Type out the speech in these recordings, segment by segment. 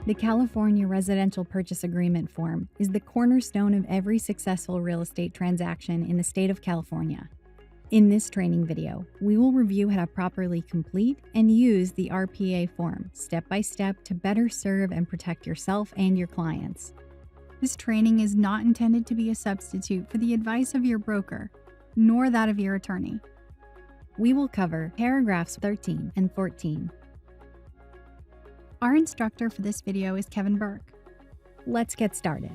The California Residential Purchase Agreement form is the cornerstone of every successful real estate transaction in the state of California. In this training video, we will review how to properly complete and use the RPA form step by step to better serve and protect yourself and your clients. This training is not intended to be a substitute for the advice of your broker, nor that of your attorney. We will cover paragraphs 13 and 14. Our instructor for this video is Kevin Burke. Let's get started.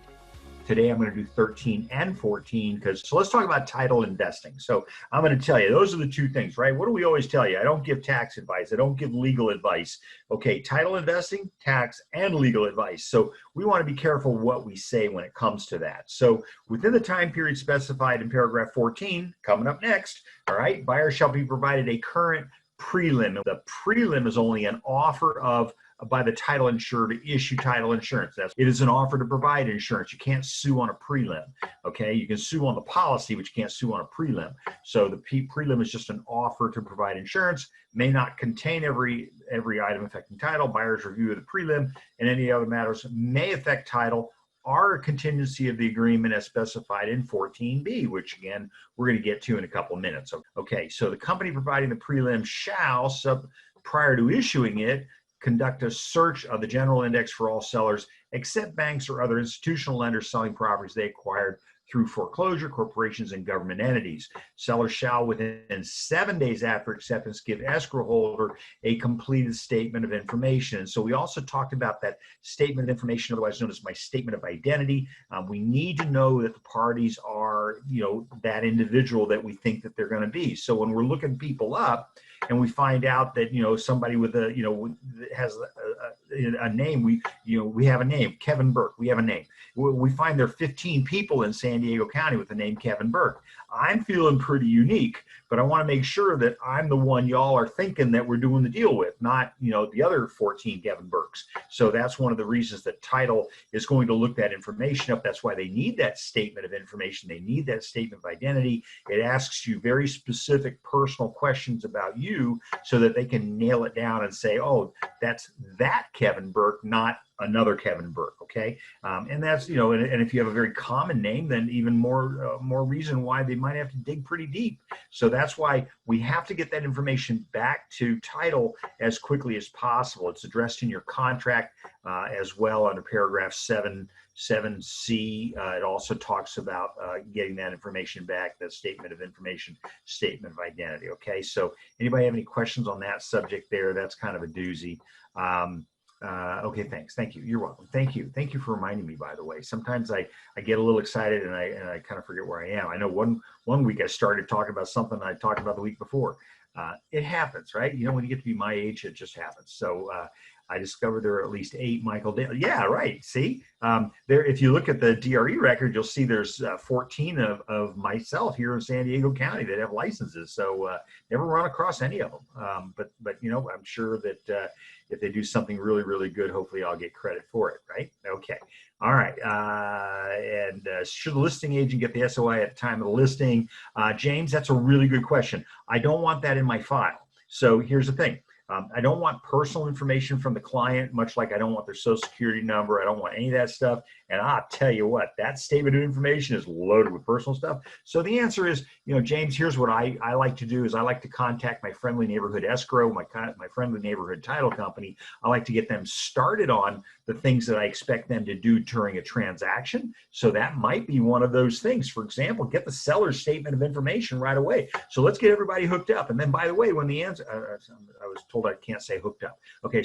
Today I'm going to do 13 and 14 so let's talk about title investing. So I'm going to tell you, those are the two things, right? What do we always tell you? I don't give tax advice. I don't give legal advice. Okay, title investing, tax, and legal advice. So we want to be careful what we say when it comes to that. So within the time period specified in paragraph 14, coming up next, all right, buyers shall be provided a current prelim. The prelim is only an offer by the title insurer to issue title insurance. It is an offer to provide insurance. You can't sue on a prelim, okay? You can sue on the policy, but you can't sue on a prelim. So the prelim is just an offer to provide insurance, may not contain every item affecting title. Buyer's review of the prelim and any other matters may affect title are a contingency of the agreement as specified in 14B, which again, we're going to get to in a couple of minutes. Okay, so the company providing the prelim shall, prior to issuing it, conduct a search of the general index for all sellers except banks or other institutional lenders selling properties they acquired through foreclosure, corporations, and government entities. Sellers shall, within 7 days after acceptance, give escrow holder a completed statement of information. And so we also talked about that statement of information, otherwise known as my statement of identity. We need to know that the parties are, that individual that we think that they're going to be. So when we're looking people up, and we find out that somebody with has a name, we have a name, Kevin Burke. We have a name. We find there are 15 people in San Diego County with the name Kevin Burke. I'm feeling pretty unique, but I want to make sure that I'm the one y'all are thinking that we're doing the deal with, not the other 14 Kevin Burkes. So that's one of the reasons that title is going to look that information up. That's why they need that statement of information. They need that statement of identity. It asks you very specific personal questions about you so that they can nail it down and say, oh, that's that Kevin Burke, not another Kevin Burke, okay? And that's, and if you have a very common name, then even more reason why they might have to dig pretty deep. So that's why we have to get that information back to title as quickly as possible. It's addressed in your contract as well under paragraph 7C. It also talks about getting that information back, the statement of information, statement of identity, okay? So anybody have any questions on that subject there? That's kind of a doozy. Okay, thanks. Thank you. You're welcome. Thank you. Thank you for reminding me, by the way. Sometimes I get a little excited and I kind of forget where I am. I know one week I started talking about something I talked about the week before. It happens, right? When you get to be my age, it just happens. So I discovered there are at least 8 Michael Dale. Yeah, right. See, if you look at the DRE record, you'll see there's 14 of myself here in San Diego County that have licenses. So never run across any of them. But I'm sure that if they do something really, really good, hopefully I'll get credit for it, right? Okay. All right. Should the listing agent get the SOI at the time of the listing? James, that's a really good question. I don't want that in my file. So here's the thing. I don't want personal information from the client, much like I don't want their social security number. I don't want any of that stuff. And I'll tell you what, that statement of information is loaded with personal stuff. So the answer is, James, here's what I like to do is I like to contact my friendly neighborhood escrow, my friendly neighborhood title company. I like to get them started on the things that I expect them to do during a transaction. So that might be one of those things. For example, get the seller's statement of information right away. So let's get everybody hooked up. And then, by the way, when the answer, I was told I can't say hooked up. Okay,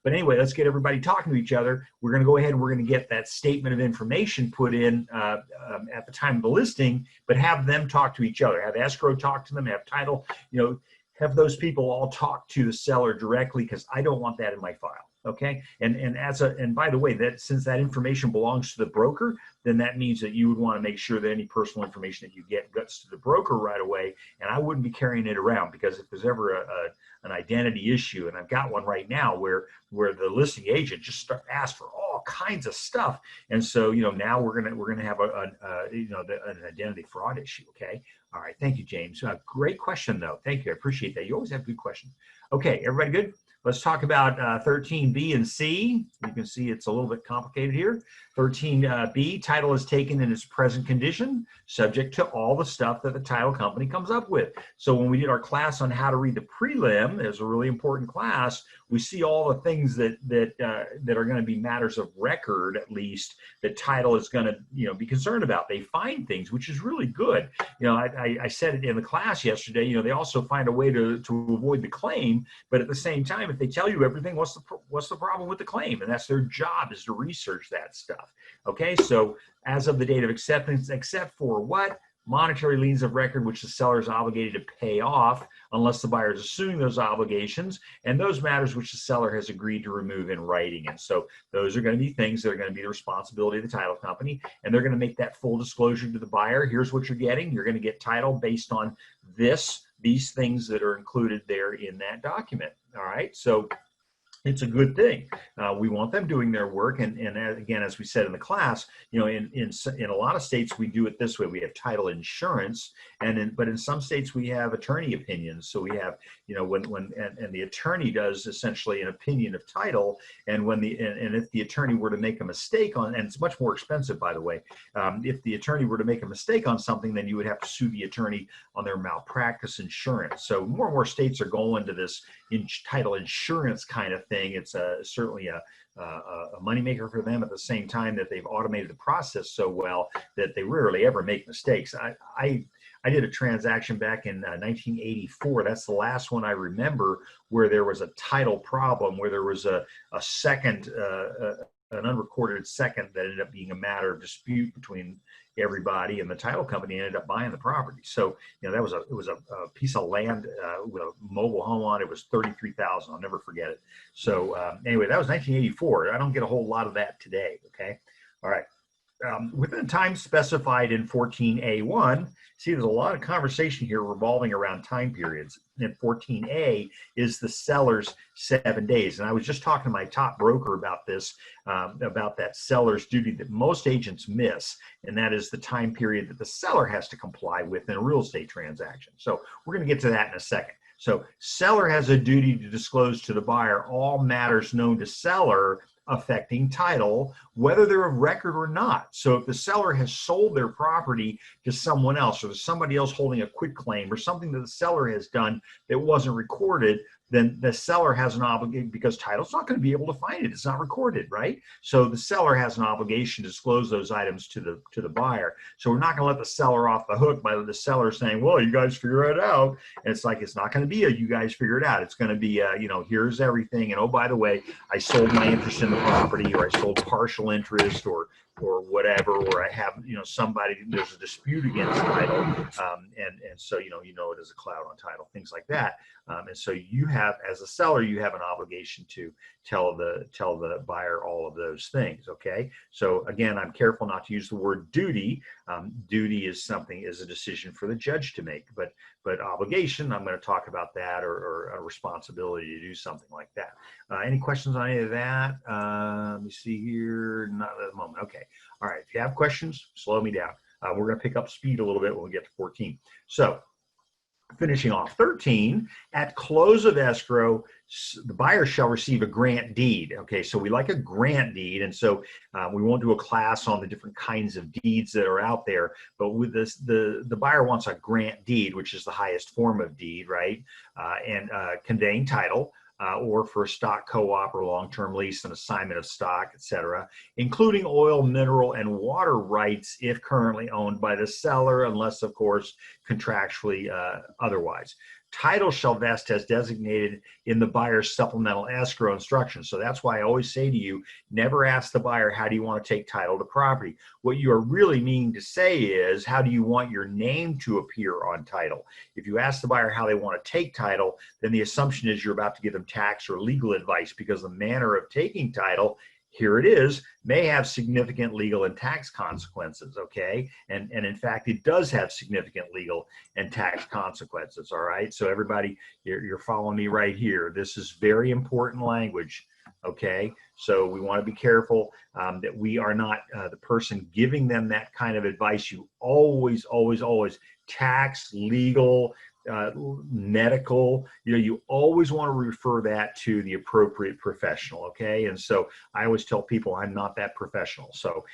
but anyway, let's get everybody talking to each other. We're going to go ahead and we're going to get that statement of information put in at the time of the listing, but have them talk to each other. Have escrow talk to them, have title, have those people all talk to the seller directly, because I don't want that in my file. Okay, and by the way, that since that information belongs to the broker, then that means that you would want to make sure that any personal information that you get gets to the broker right away. And I wouldn't be carrying it around, because if there's ever an identity issue, and I've got one right now where the listing agent just asks for all kinds of stuff, and so now we're gonna have an identity fraud issue. Okay, All right, thank you, James. Great question, though. Thank you. I appreciate that. You always have good questions. Okay, everybody good? Let's talk about 13B and C. You can see it's a little bit complicated here. 13B, title is taken in its present condition, subject to all the stuff that the title company comes up with. So when we did our class on how to read the prelim, it was a really important class. We see all the things that are going to be matters of record, at least, that title is going to be concerned about. They find things, which is really good. I said it in the class yesterday. They also find a way to avoid the claim, but at the same time, if they tell you everything, what's the problem with the claim? And that's their job, is to research that stuff. Okay, so as of the date of acceptance, except for what? Monetary liens of record, which the seller is obligated to pay off unless the buyer is assuming those obligations, and those matters which the seller has agreed to remove in writing. And so those are going to be things that are going to be the responsibility of the title company, and they're going to make that full disclosure to the buyer. Here's what you're getting. You're going to get title based on these things that are included there in that document. All right, so it's a good thing. We want them doing their work, and again, as we said in the class, in a lot of states we do it this way. We have title insurance, but in some states we have attorney opinions. So we have when the attorney does essentially an opinion of title, and if the attorney were to make a mistake and it's much more expensive, by the way, if the attorney were to make a mistake on something, then you would have to sue the attorney on their malpractice insurance. So more and more states are going to this title insurance kind of thing. It's certainly a moneymaker for them, at the same time that they've automated the process so well that they rarely ever make mistakes. I did a transaction back in 1984. That's the last one I remember where there was a title problem, where there was a second, an unrecorded second that ended up being a matter of dispute between everybody, and the title company ended up buying the property. So it was a piece of land with a mobile home on it. It was $33,000. I'll never forget it. So anyway, that was 1984. I don't get a whole lot of that today. Okay, all right. Within the time specified in 14A1, see, there's a lot of conversation here revolving around time periods. And 14A is the seller's 7 days. And I was just talking to my top broker about this, about that seller's duty that most agents miss, and that is the time period that the seller has to comply with in a real estate transaction. So we're going to get to that in a second. So seller has a duty to disclose to the buyer all matters known to seller affecting title, whether they're of record or not. So if the seller has sold their property to someone else, or there's somebody else holding a quit claim, or something that the seller has done that wasn't recorded, then the seller has an obligation, because title's not going to be able to find it. It's not recorded, right? So the seller has an obligation to disclose those items to the buyer. So we're not going to let the seller off the hook by the seller saying, well, you guys figure it out. And it's like, it's not going to be a you guys figure it out. It's going to be here's everything. And oh, by the way, I sold my interest in the property, or I sold partial interest, or whatever, or I have, somebody, there's a dispute against title, and so, it is a cloud on title, things like that. And so you have, as a seller, you have an obligation to tell the buyer all of those things. Okay. So again, I'm careful not to use the word duty. Duty is a decision for the judge to make, but obligation, I'm going to talk about that, or a responsibility to do something like that. Any questions on any of that? Let me see here. Not at the moment. Okay. All right. If you have questions, slow me down. We're going to pick up speed a little bit when we get to 14. So finishing off 13, at close of escrow, the buyer shall receive a grant deed. Okay, so we like a grant deed, and so we won't do a class on the different kinds of deeds that are out there, but with this, the buyer wants a grant deed, which is the highest form of deed, right? And conveying title, or for a stock co-op or long-term lease, an assignment of stock, etc., including oil, mineral, and water rights if currently owned by the seller, unless, of course, contractually otherwise. Title shall vest as designated in the buyer's supplemental escrow instructions. So that's why I always say to you, never ask the buyer, how do you want to take title to property? What you are really meaning to say is, how do you want your name to appear on title? If you ask the buyer how they want to take title, then the assumption is you're about to give them tax or legal advice, because the manner of taking title, here it is, may have significant legal and tax consequences, okay? And in fact, it does have significant legal and tax consequences, all right? So everybody, you're following me right here. This is very important language. Okay, so we want to be careful that we are not the person giving them that kind of advice. You always, always, always tax, legal, medical, you always want to refer that to the appropriate professional. Okay, and so I always tell people I'm not that professional. So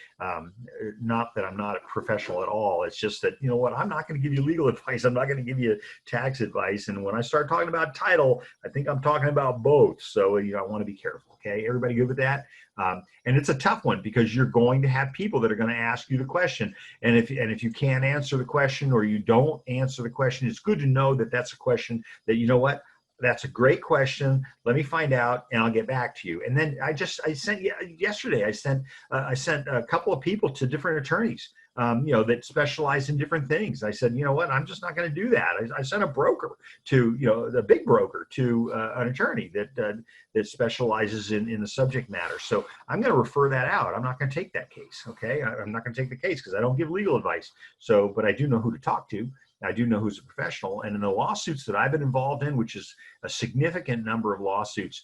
not that I'm not a professional at all. It's just that, you know what, I'm not going to give you legal advice. I'm not going to give you tax advice. And when I start talking about title, I think I'm talking about both. So, I want to be careful. Okay, everybody good with that? And it's a tough one because you're going to have people that are going to ask you the question. And if you can't answer the question or you don't answer the question, it's good to know that that's a question that, you know what, that's a great question. Let me find out and I'll get back to you. And then I sent yesterday, I sent a couple of people to different attorneys, that specialize in different things. I said, you know what, I'm just not going to do that. I sent a broker to, the big broker to an attorney that specializes in the subject matter. So I'm going to refer that out. I'm not going to take that case. Okay. I'm not going to take the case because I don't give legal advice. So, but I do know who to talk to. I do know who's a professional. And in the lawsuits that I've been involved in, which is a significant number of lawsuits,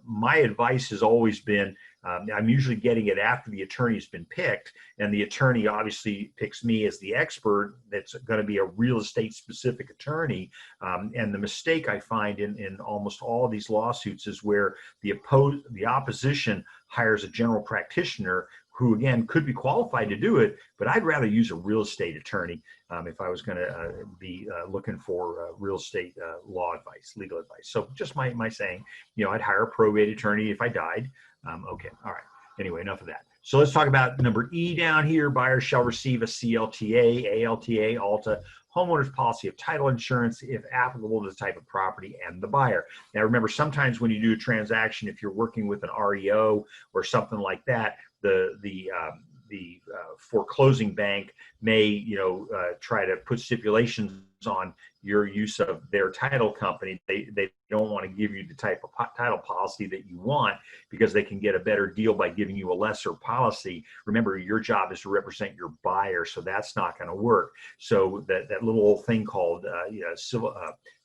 my advice has always been, I'm usually getting it after the attorney has been picked, and the attorney obviously picks me as the expert that's going to be a real estate specific attorney. And the mistake I find in almost all of these lawsuits is where the opposition hires a general practitioner who, again, could be qualified to do it, but I'd rather use a real estate attorney if I was going to be looking for real estate law advice, legal advice. So just my saying, I'd hire a probate attorney if I died. Okay, all right. Anyway, enough of that. So let's talk about number E down here. Buyers shall receive a CLTA, ALTA, ALTA, homeowner's policy of title insurance if applicable to the type of property and the buyer. Now remember, sometimes when you do a transaction, if you're working with an REO or something like that, the foreclosing bank may try to put stipulations on your use of their title company. They don't want to give you the type of title policy that you want because they can get a better deal by giving you a lesser policy. Remember, your job is to represent your buyer, so that's not going to work. So that little old thing called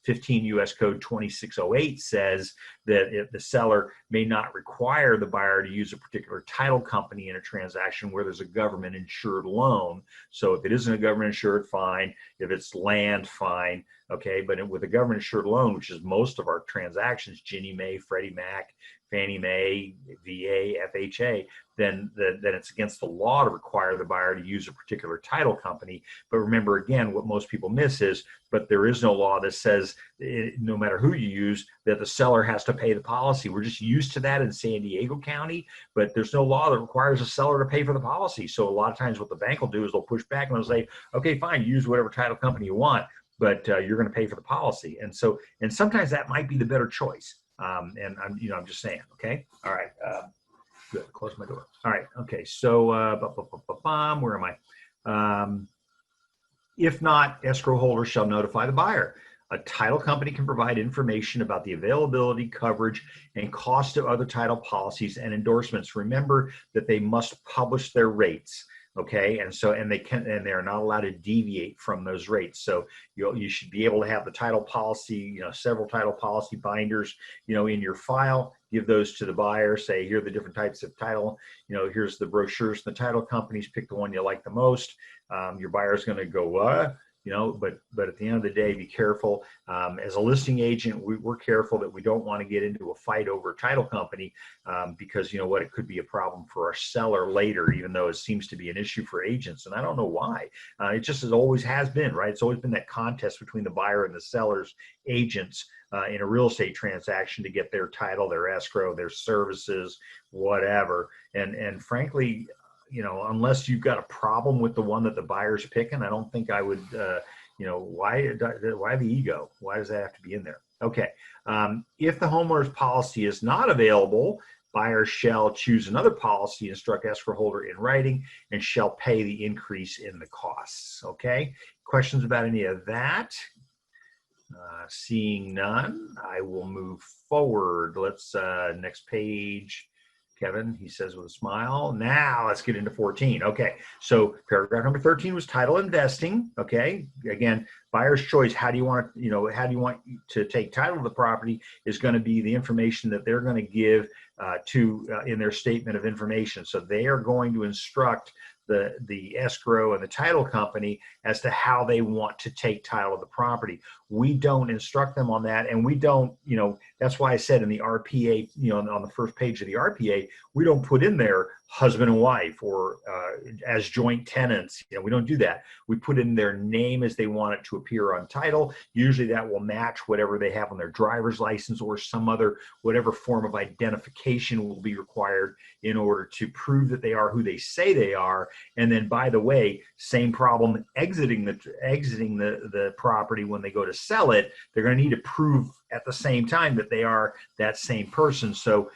15 U.S. Code 2608 says that if the seller may not require the buyer to use a particular title company in a transaction where there's a government insured loan. So if it isn't a government insured, fine. If it's land, fine. Okay, but with a government insured loan, which is most of our transactions, Ginnie Mae, Freddie Mac, Fannie Mae, VA, FHA, then it's against the law to require the buyer to use a particular title company. But remember, again, what most people miss is, but there is no law that says, no matter who you use, that the seller has to pay the policy. We're just used to that in San Diego County, but there's no law that requires a seller to pay for the policy. So a lot of times what the bank will do is they'll push back and they'll say, okay, fine, use whatever title company you want, but you're going to pay for the policy. And sometimes that might be the better choice. And I'm just saying, okay. All right. Good. Close my door. All right. Okay. So, where am I? If not, escrow holder shall notify the buyer. A title company can provide information about the availability, coverage, and cost of other title policies and endorsements. Remember that they must publish their rates. Okay, and they are not allowed to deviate from those rates. So you should be able to have the title policy, several title policy binders, in your file. Give those to the buyer. Say, here are the different types of title. Here's the brochures from the title companies. Pick the one you like the most. Your buyer's going to go, what? But at the end of the day, be careful. As a listing agent, we're careful that we don't want to get into a fight over a title company because it could be a problem for our seller later, even though it seems to be an issue for agents. And I don't know why. It just always has been, right? It's always been that contest between the buyer and the seller's agents in a real estate transaction to get their title, their escrow, their services, whatever. And frankly, unless you've got a problem with the one that the buyer's picking, I don't think I would, why the ego? Why does that have to be in there? Okay. If the homeowner's policy is not available, buyer shall choose another policy, instruct escrow holder in writing, and shall pay the increase in the costs. Okay. Questions about any of that? Seeing none, I will move forward. Let's, next page. Kevin, he says with a smile. Now let's get into 14. Okay, so paragraph number 13 was title investing. Okay, again, buyer's choice. How do you want to, how do you want to take title of the property is going to be the information that they're going to give in their statement of information. So they are going to instruct the escrow and the title company as to how they want to take title of the property. We don't instruct them on that, and we don't, that's why I said in the RPA, on the first page of the RPA, we don't put in there husband and wife or as joint tenants. We don't do that. We put in their name as they want it to appear on title. Usually that will match whatever they have on their driver's license or some other, whatever form of identification will be required in order to prove that they are who they say they are. And then, by the way, same problem exiting the property when they go to sell it. They're going to need to prove at the same time that they are that same person. So,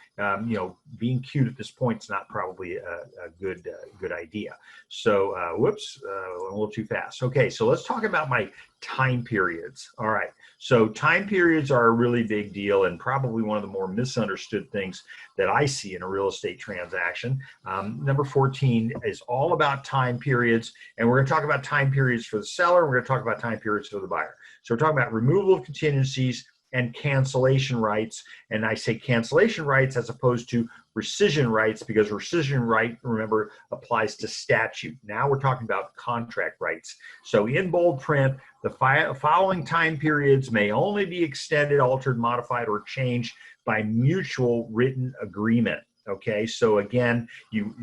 being cute at this point is not probably a good idea. So, whoops, a little too fast. Okay, so let's talk about my time periods. All right, so time periods are a really big deal and probably one of the more misunderstood things that I see in a real estate transaction. Number 14 is all about time periods, and we're going to talk about time periods for the seller. We're going to talk about time periods for the buyer. So we're talking about removal of contingencies and cancellation rights. And I say cancellation rights as opposed to rescission rights, because rescission right, remember, applies to statute. Now we're talking about contract rights. So in bold print, the following time periods may only be extended, altered, modified, or changed by mutual written agreement. Okay, so again,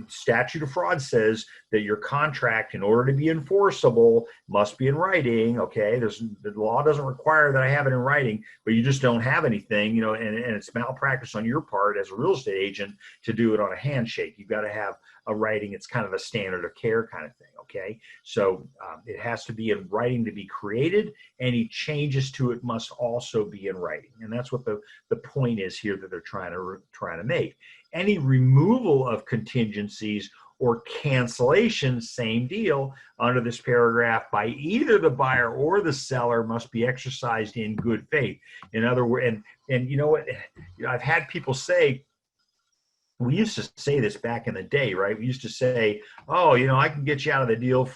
statute of fraud says that your contract, in order to be enforceable, must be in writing. Okay, the law doesn't require that I have it in writing, but you just don't have anything, and it's malpractice on your part as a real estate agent to do it on a handshake. You've got to have a writing. It's kind of a standard of care kind of thing. Okay, so it has to be in writing to be created. Any changes to it must also be in writing, and that's what the point is here that they're trying to make. Any removal of contingencies or cancellation, same deal, under this paragraph by either the buyer or the seller must be exercised in good faith. In other words, and you know what, I've had people say, we used to say this back in the day, right? We used to say, oh, I can get you out of the deal,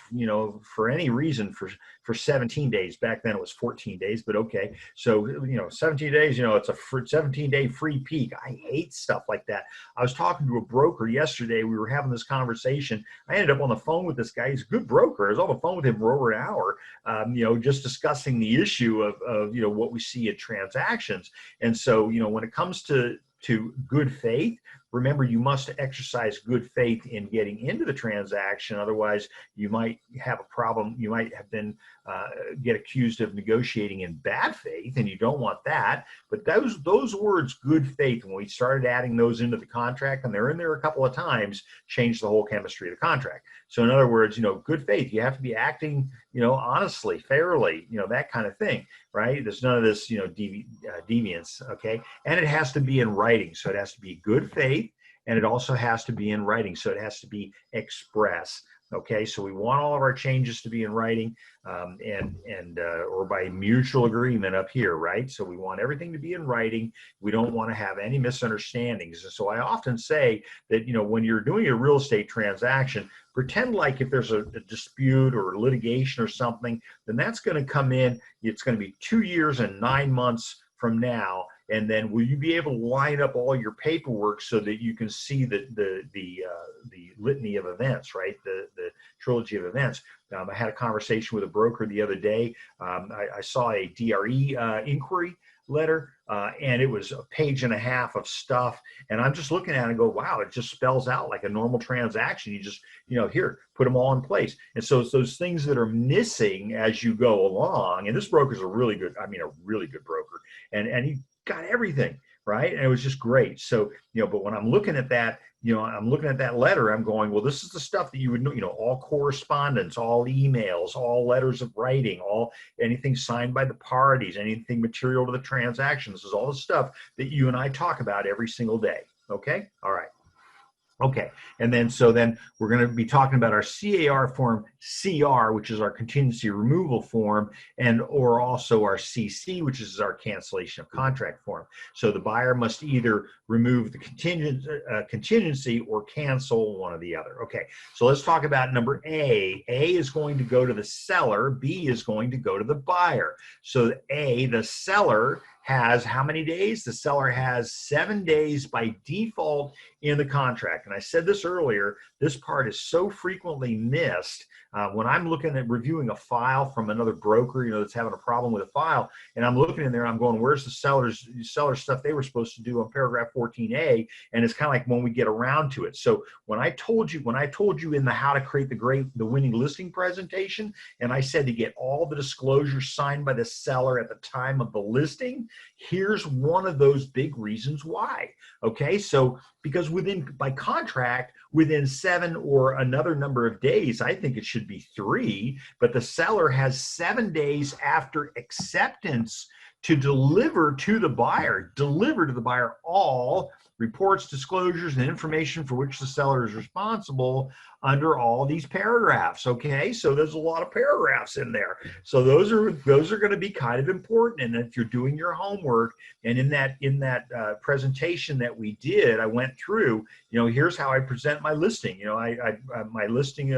for any reason for 17 days. Back then it was 14 days, but okay. So, 17 days, it's a 17-day free peak. I hate stuff like that. I was talking to a broker yesterday. We were having this conversation. I ended up on the phone with this guy. He's a good broker. I was on the phone with him for over an hour, just discussing the issue of what we see in transactions. And so, when it comes to good faith, remember, you must exercise good faith in getting into the transaction. Otherwise, you might have a problem. You might have been get accused of negotiating in bad faith, and you don't want that. But those words, good faith, when we started adding those into the contract, and they're in there a couple of times, changed the whole chemistry of the contract. So in other words, good faith, you have to be acting, honestly, fairly, that kind of thing, right? There's none of this, deviance, okay? And it has to be in writing. So it has to be good faith, and it also has to be in writing. So it has to be express. Okay, so we want all of our changes to be in writing, or by mutual agreement up here, right? So we want everything to be in writing. We don't want to have any misunderstandings. So I often say that, when you're doing a real estate transaction, pretend like if there's a dispute or litigation or something, then that's going to come in. It's going to be 2 years and 9 months from now. And then will you be able to line up all your paperwork so that you can see the litany of events, right? The trilogy of events. I had a conversation with a broker the other day. I saw a DRE inquiry letter, and it was a page and a half of stuff. And I'm just looking at it and go, wow, it just spells out like a normal transaction. You just, here, put them all in place. And so it's those things that are missing as you go along. And this broker's a really good broker. And he got everything, right? And it was just great. So, but when I'm looking at that, I'm looking at that letter, I'm going, well, this is the stuff that you would know, all correspondence, all emails, all letters of writing, anything signed by the parties, anything material to the transaction. This is all the stuff that you and I talk about every single day. Okay. All right. Okay, and then so then we're going to be talking about our CAR form CR, which is our contingency removal form, and or also our CC, which is our cancellation of contract form. So the buyer must either remove the contingency or cancel one or the other. Okay, so let's talk about number A. A is going to go to the seller. B is going to go to the buyer. So A, the seller, has how many days? The seller has 7 days by default in the contract. And I said this earlier, this part is so frequently missed. When I'm looking at reviewing a file from another broker, that's having a problem with a file, and I'm looking in there, I'm going, where's the seller's stuff they were supposed to do on paragraph 14A? And it's kind of like when we get around to it. So when I told you in the how to create the winning listing presentation, and I said to get all the disclosures signed by the seller at the time of the listing, here's one of those big reasons why. Okay, so because by contract, within 7 or another number of days, I think it should be 3, but the seller has 7 days after acceptance to deliver to the buyer all reports, disclosures, and information for which the seller is responsible under all these paragraphs. Okay, so there's a lot of paragraphs in there. So those are going to be kind of important. And if you're doing your homework, and in that presentation that we did, I went through, here's how I present my listing. My listing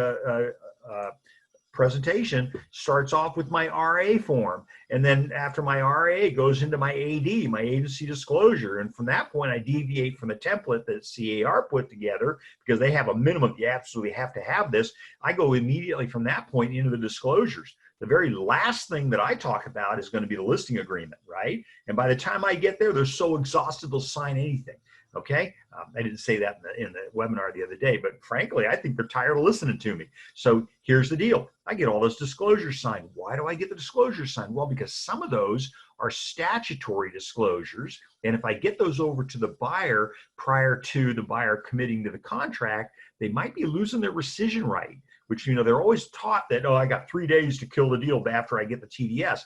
presentation starts off with my RA form, and then after my RA goes into my AD, my agency disclosure, and from that point I deviate from the template that CAR put together because they have a minimum, you absolutely have to have this. I go immediately from that point into the disclosures. The very last thing that I talk about is going to be the listing agreement, right? And by the time I get there, they're so exhausted they'll sign anything. Okay, I didn't say that in the webinar the other day, but frankly, I think they're tired of listening to me. So here's the deal. I get all those disclosures signed. Why do I get the disclosures signed? Well, because some of those are statutory disclosures. And if I get those over to the buyer prior to the buyer committing to the contract, they might be losing their rescission right, which, they're always taught that, I got 3 days to kill the deal after I get the TDS.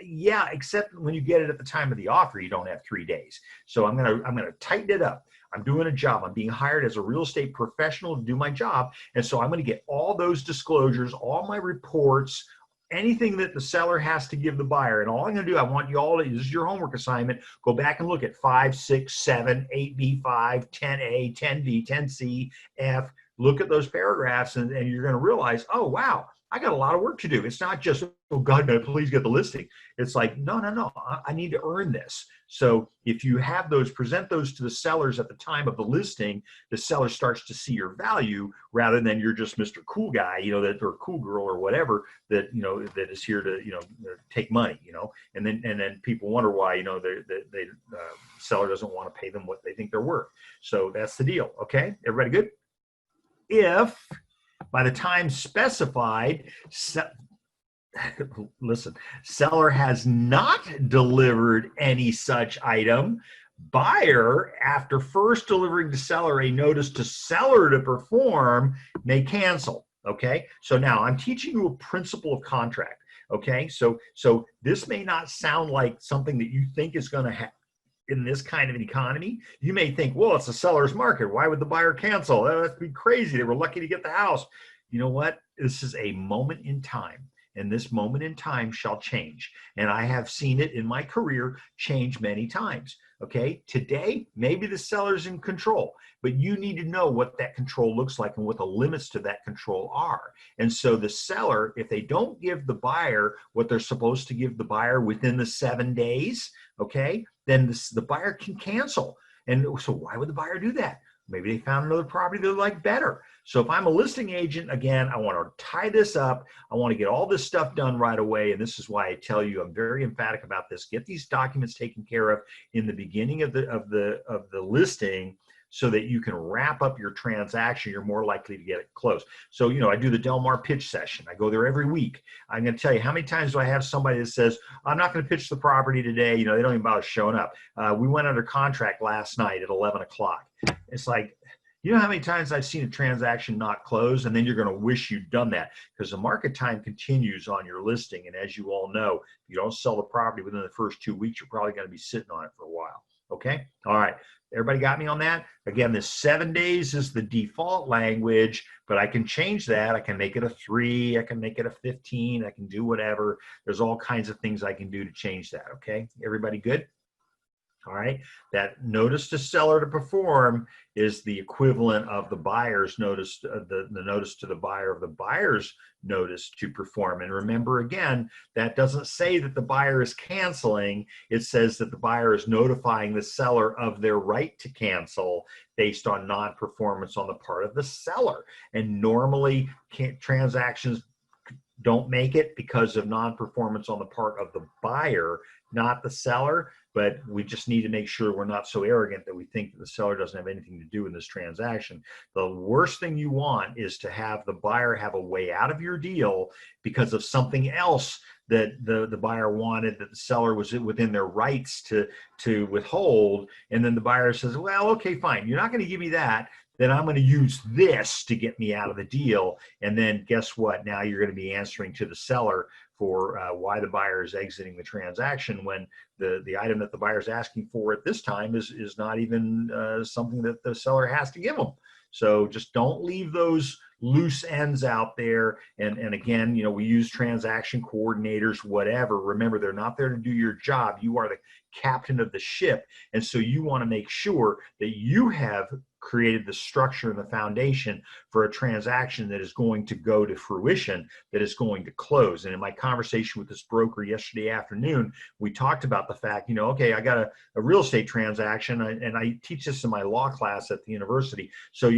Yeah, except when you get it at the time of the offer, you don't have 3 days. So I'm gonna tighten it up. I'm doing a job. I'm being hired as a real estate professional to do my job, and so I'm going to get all those disclosures, all my reports, anything that the seller has to give the buyer. And all I'm going to do, I want you all to, this is your homework assignment, go back and look at 5, 6, 7, 8B5, 10A, 10B, 10C, F. Look at those paragraphs, and you're going to realize, oh wow, I got a lot of work to do. It's not just, oh God, no, please get the listing. It's like, no, I need to earn this. So if you have those, present those to the sellers at the time of the listing, the seller starts to see your value rather than you're just Mr. Cool Guy, that or cool girl or whatever that, that is here to, take money, and then people wonder why, the seller doesn't want to pay them what they think they're worth. So that's the deal. Okay, everybody good? If by the time specified, seller has not delivered any such item, buyer, after first delivering to seller a notice to seller to perform, may cancel. Okay, so now I'm teaching you a principle of contract. Okay, so this may not sound like something that you think is going to happen in this kind of an economy. You may think, well, it's a seller's market. Why would the buyer cancel? That'd be crazy. They were lucky to get the house. You know what? This is a moment in time, and this moment in time shall change. And I have seen it in my career change many times. Okay, today, maybe the seller's in control, but you need to know what that control looks like and what the limits to that control are. And so the seller, if they don't give the buyer what they're supposed to give the buyer within the 7 days, okay, then the buyer can cancel. And so why would the buyer do that? Maybe they found another property they like better. So if I'm a listing agent, again, I want to tie this up. I want to get all this stuff done right away. And this is why I tell you, I'm very emphatic about this. Get these documents taken care of in the beginning of the listing, so that you can wrap up your transaction. You're more likely to get it closed. So, I do the Del Mar pitch session. I go there every week. I'm going to tell you, how many times do I have somebody that says, I'm not going to pitch the property today. They don't even bother showing up. We went under contract last night at 11 o'clock. It's like, how many times I've seen a transaction not close, and then you're going to wish you'd done that, because the market time continues on your listing. And as you all know, if you don't sell the property within the first 2 weeks, you're probably going to be sitting on it for a while. Okay. Okay. All right. Everybody got me on that? Again, the 7 days is the default language, but I can change that. I can make it a 3, I can make it a 15, I can do whatever. There's all kinds of things I can do to change that. Okay. Everybody good? All right, that notice to seller to perform is the equivalent of the buyer's notice, the notice to the buyer of the buyer's notice to perform. And remember, again, that doesn't say that the buyer is canceling. It says that the buyer is notifying the seller of their right to cancel based on non-performance on the part of the seller. And normally transactions don't make it because of non-performance on the part of the buyer, not the seller. But we just need to make sure we're not so arrogant that we think that the seller doesn't have anything to do in this transaction. The worst thing you want is to have the buyer have a way out of your deal because of something else that the buyer wanted that the seller was within their rights to withhold. And then the buyer says, well, okay, fine. You're not going to give me that. Then I'm going to use this to get me out of the deal. And then guess what? Now you're going to be answering to the seller for why the buyer is exiting the transaction when the item that the buyer is asking for at this time is not even something that the seller has to give them. So just don't leave those loose ends out there. And again, we use transaction coordinators, whatever. Remember, they're not there to do your job. You are the captain of the ship. And so you want to make sure that you have created the structure and the foundation for a transaction that is going to go to fruition, that is going to close. And in my conversation with this broker yesterday afternoon, we talked about the fact, okay, I got a real estate transaction, and I teach this in my law class at the university. So,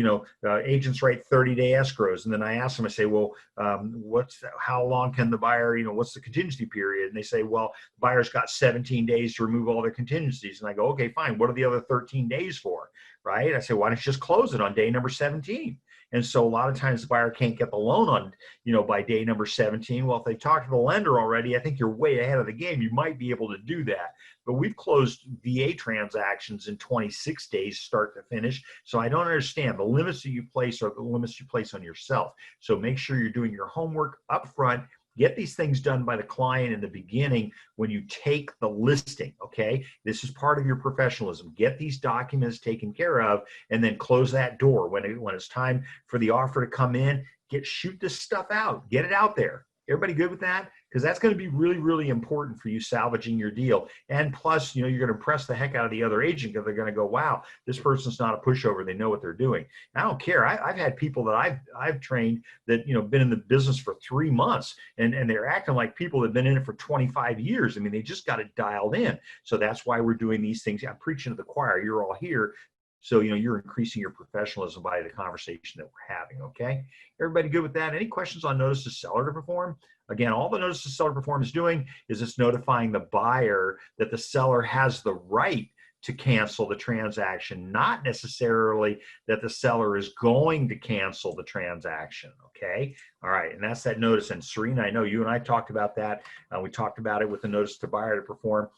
agents write 30-day escrows. And then I ask them, I say, well, how long can the buyer, what's the contingency period? And they say, well, the buyer's got 17 days to remove all their contingencies. And I go, okay, fine. What are the other 13 days for? Right? I say, why don't you just close it on day number 17? And so a lot of times the buyer can't get the loan on, by day number 17. Well, if they talk to the lender already, I think you're way ahead of the game. You might be able to do that. But we've closed VA transactions in 26 days, start to finish. So I don't understand. The limits that you place are the limits you place on yourself. So make sure you're doing your homework up front. Get these things done by the client in the beginning when you take the listing, okay? This is part of your professionalism. Get these documents taken care of and then close that door. When it's time for the offer to come in, shoot this stuff out. Get it out there. Everybody good with that? Because that's going to be really, really important for you salvaging your deal. And plus, you're going to impress the heck out of the other agent because they're going to go, wow, this person's not a pushover. They know what they're doing. And I don't care. I've had people that I've trained that, been in the business for 3 months and they're acting like people that have been in it for 25 years. I mean, they just got it dialed in. So that's why we're doing these things. I'm preaching to the choir. You're all here. So, you're increasing your professionalism by the conversation that we're having, okay? Everybody good with that? Any questions on notice to seller to perform? Again, all the notice to seller to perform is doing is it's notifying the buyer that the seller has the right to cancel the transaction, not necessarily that the seller is going to cancel the transaction, okay? All right, and that's that notice. And Serena, I know you and I talked about that. We talked about it with the notice to buyer to perform.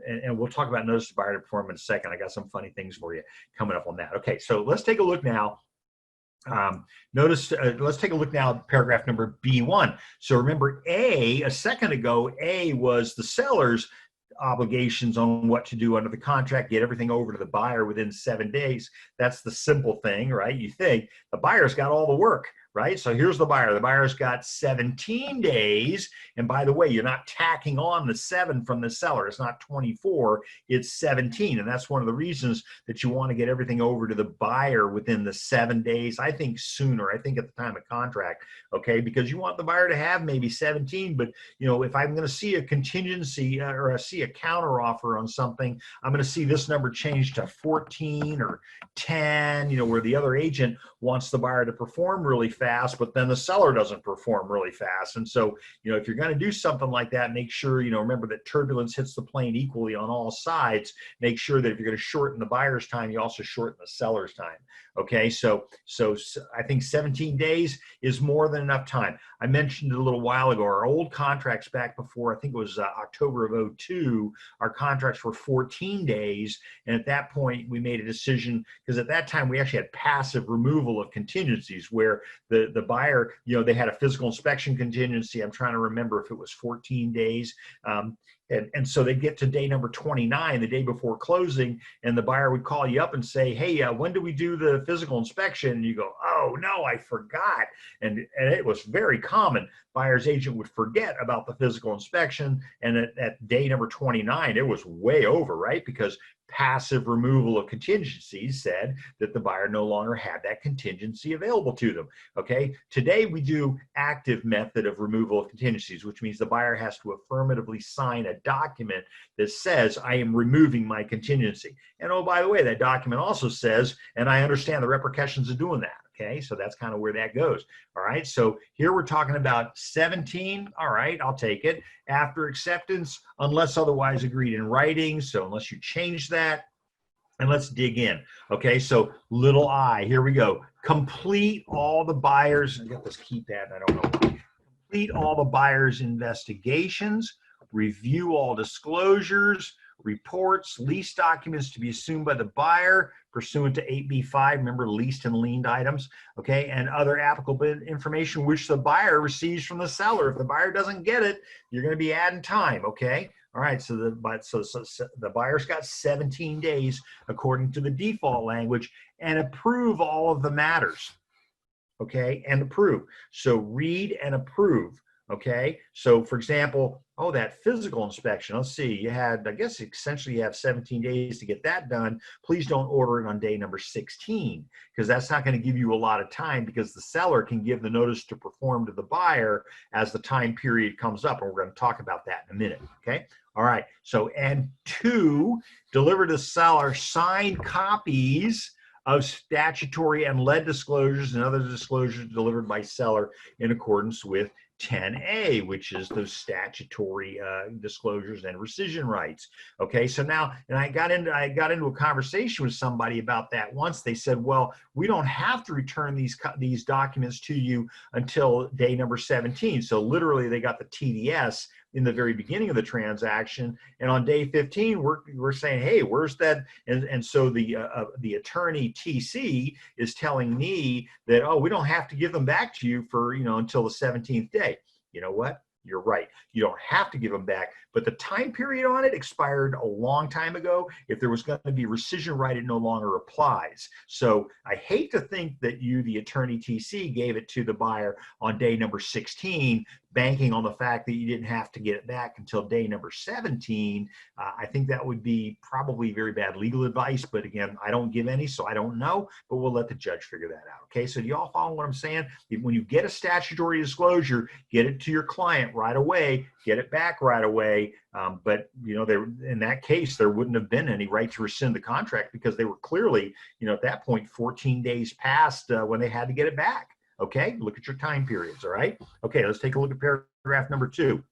And we'll talk about notice to buyer to perform in a second. I got some funny things for you coming up on that. Okay, so let's take a look now. Let's take a look now at paragraph number B1. So remember a second ago, A was the seller's obligations on what to do under the contract, get everything over to the buyer within 7 days. That's the simple thing, right? You think the buyer's got all the work, right? So here's the buyer. The buyer's got 17 days. And by the way, you're not tacking on the 7 from the seller. It's not 24, it's 17. And that's one of the reasons that you want to get everything over to the buyer within the 7 days. I think sooner, I think at the time of contract, okay? Because you want the buyer to have maybe 17, but if I'm going to see a contingency or I see a counter offer on something, I'm going to see this number change to 14 or 10, where the other agent wants the buyer to perform really fast, but then the seller doesn't perform really fast. And so, if you're going to do something like that, make sure, remember that turbulence hits the plane equally on all sides. Make sure that if you're going to shorten the buyer's time, you also shorten the seller's time. Okay, so I think 17 days is more than enough time. I mentioned it a little while ago, our old contracts back before, I think it was October of 02, our contracts were 14 days. And at that point, we made a decision, because at that time, we actually had passive removal of contingencies where the buyer, they had a physical inspection contingency. I'm trying to remember if it was 14 days. And so they get to day number 29, the day before closing, and the buyer would call you up and say, hey, when do we do the physical inspection? And you go, oh, no, I forgot. And it was very common. Buyer's agent would forget about the physical inspection. And at day number 29, it was way over, right? Because passive removal of contingencies said that the buyer no longer had that contingency available to them. Okay, today we do active method of removal of contingencies, which means the buyer has to affirmatively sign a document that says, I am removing my contingency. And oh, by the way, that document also says, and I understand the repercussions of doing that. Okay, so that's kind of where that goes. All right, so here we're talking about 17. All right, I'll take it. After acceptance, unless otherwise agreed in writing. So unless you change that, and let's dig in. Okay, so little I, here we go. Complete all the buyers, I got this keypad, I don't know why. Complete all the buyers' investigations, review all disclosures, reports, lease documents to be assumed by the buyer pursuant to 8B5, remember leased and liened items, okay, and other applicable information which the buyer receives from the seller. If the buyer doesn't get it, you're going to be adding time, okay? All right, so the buyer's got 17 days according to the default language and approve all of the matters, okay, and approve. So read and approve. Okay, so for example, oh, that physical inspection, let's see, you had, I guess essentially you have 17 days to get that done. Please don't order it on day number 16, because that's not going to give you a lot of time, because the seller can give the notice to perform to the buyer as the time period comes up, and we're going to talk about that in a minute. Okay, all right, so and 2, deliver to seller signed copies of statutory and lead disclosures and other disclosures delivered by seller in accordance with 10A, which is those statutory disclosures and rescission rights. Okay, so now, and I got into a conversation with somebody about that once. They said, well, we don't have to return these documents to you until day number 17. So literally, they got the TDS in the very beginning of the transaction, and on day 15 we're saying, hey, where's that? And so the attorney TC is telling me that, oh, we don't have to give them back to you for until the 17th day. You know what? You're right. You don't have to give them back, but the time period on it expired a long time ago. If there was going to be rescission right, it no longer applies. So I hate to think that you, the attorney TC, gave it to the buyer on day number 16, banking on the fact that you didn't have to get it back until day number 17. I think that would be probably very bad legal advice, but again, I don't give any, so I don't know, but we'll let the judge figure that out. Okay, so do y'all follow what I'm saying? When you get a statutory disclosure, get it to your client right away, get it back right away. But there, in that case, there wouldn't have been any right to rescind the contract, because they were clearly, at that point, 14 days past when they had to get it back. Okay, look at your time periods. All right. Okay, let's take a look at paragraph number 2.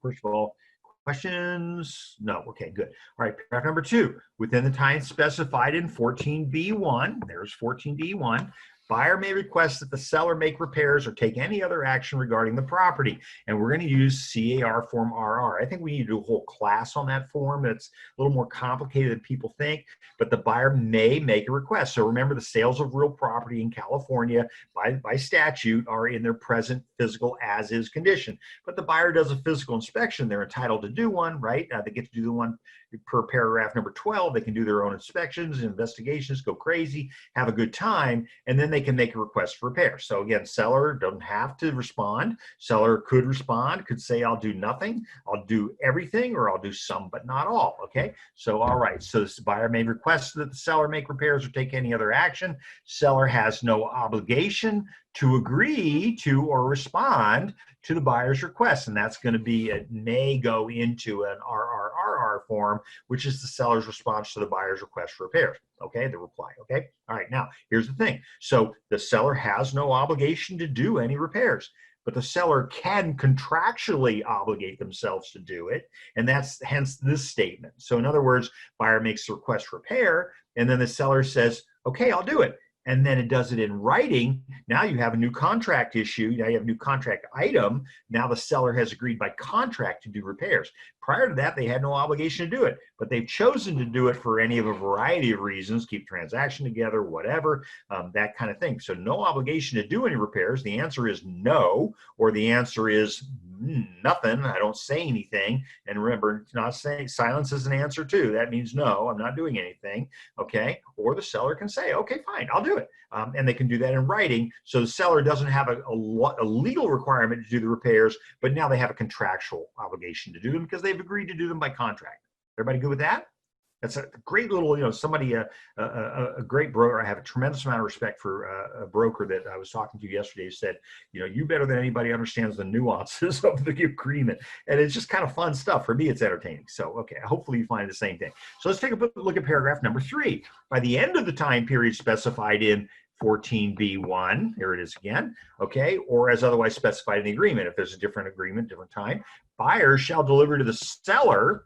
First of all, questions? No. Okay, good. All right, paragraph number 2. Within the time specified in 14B1, there's 14B1, buyer may request that the seller make repairs or take any other action regarding the property. And we're going to use CAR form RR. I think we need to do a whole class on that form. It's a little more complicated than people think, but the buyer may make a request. So remember, the sales of real property in California by statute are in their present physical as-is condition. But the buyer does a physical inspection. They're entitled to do one, right? They get to do the one per paragraph number 12. They can do their own inspections, investigations, go crazy, have a good time, and then they can make a request for repair. So again, seller doesn't have to respond. Seller could respond, could say, I'll do nothing, I'll do everything, or I'll do some but not all. Okay, so all right, so this buyer may request that the seller make repairs or take any other action. Seller has no obligation to agree to or respond to the buyer's request, and that's going to be, it may go into an RRRR form, which is the seller's response to the buyer's request for repairs. Okay, the reply. Okay, all right, now here's the thing. So the seller has no obligation to do any repairs, but the seller can contractually obligate themselves to do it, and that's hence this statement. So in other words, buyer makes a request for repair, and then the seller says, okay, I'll do it. And then it does it in writing. Now you have a new contract issue. Now you have a new contract item. Now the seller has agreed by contract to do repairs. Prior to that, they had no obligation to do it, but they've chosen to do it for any of a variety of reasons, keep transaction together, whatever, that kind of thing. So no obligation to do any repairs. The answer is no, or the answer is nothing. I don't say anything. And remember, not saying silence is an answer too. That means no, I'm not doing anything. Okay. Or the seller can say, okay, fine, I'll do it. And they can do that in writing. So the seller doesn't have a legal requirement to do the repairs, but now they have a contractual obligation to do them because they've agreed to do them by contract. Everybody good with that? That's a great little, somebody, a great broker. I have a tremendous amount of respect for a broker that I was talking to yesterday, said, you better than anybody understands the nuances of the agreement. And it's just kind of fun stuff. For me, it's entertaining. So, okay, hopefully you find the same thing. So let's take a look at paragraph number 3. By the end of the time period specified in 14B1, here it is again, okay, or as otherwise specified in the agreement. If there's a different agreement, different time, buyers shall deliver to the seller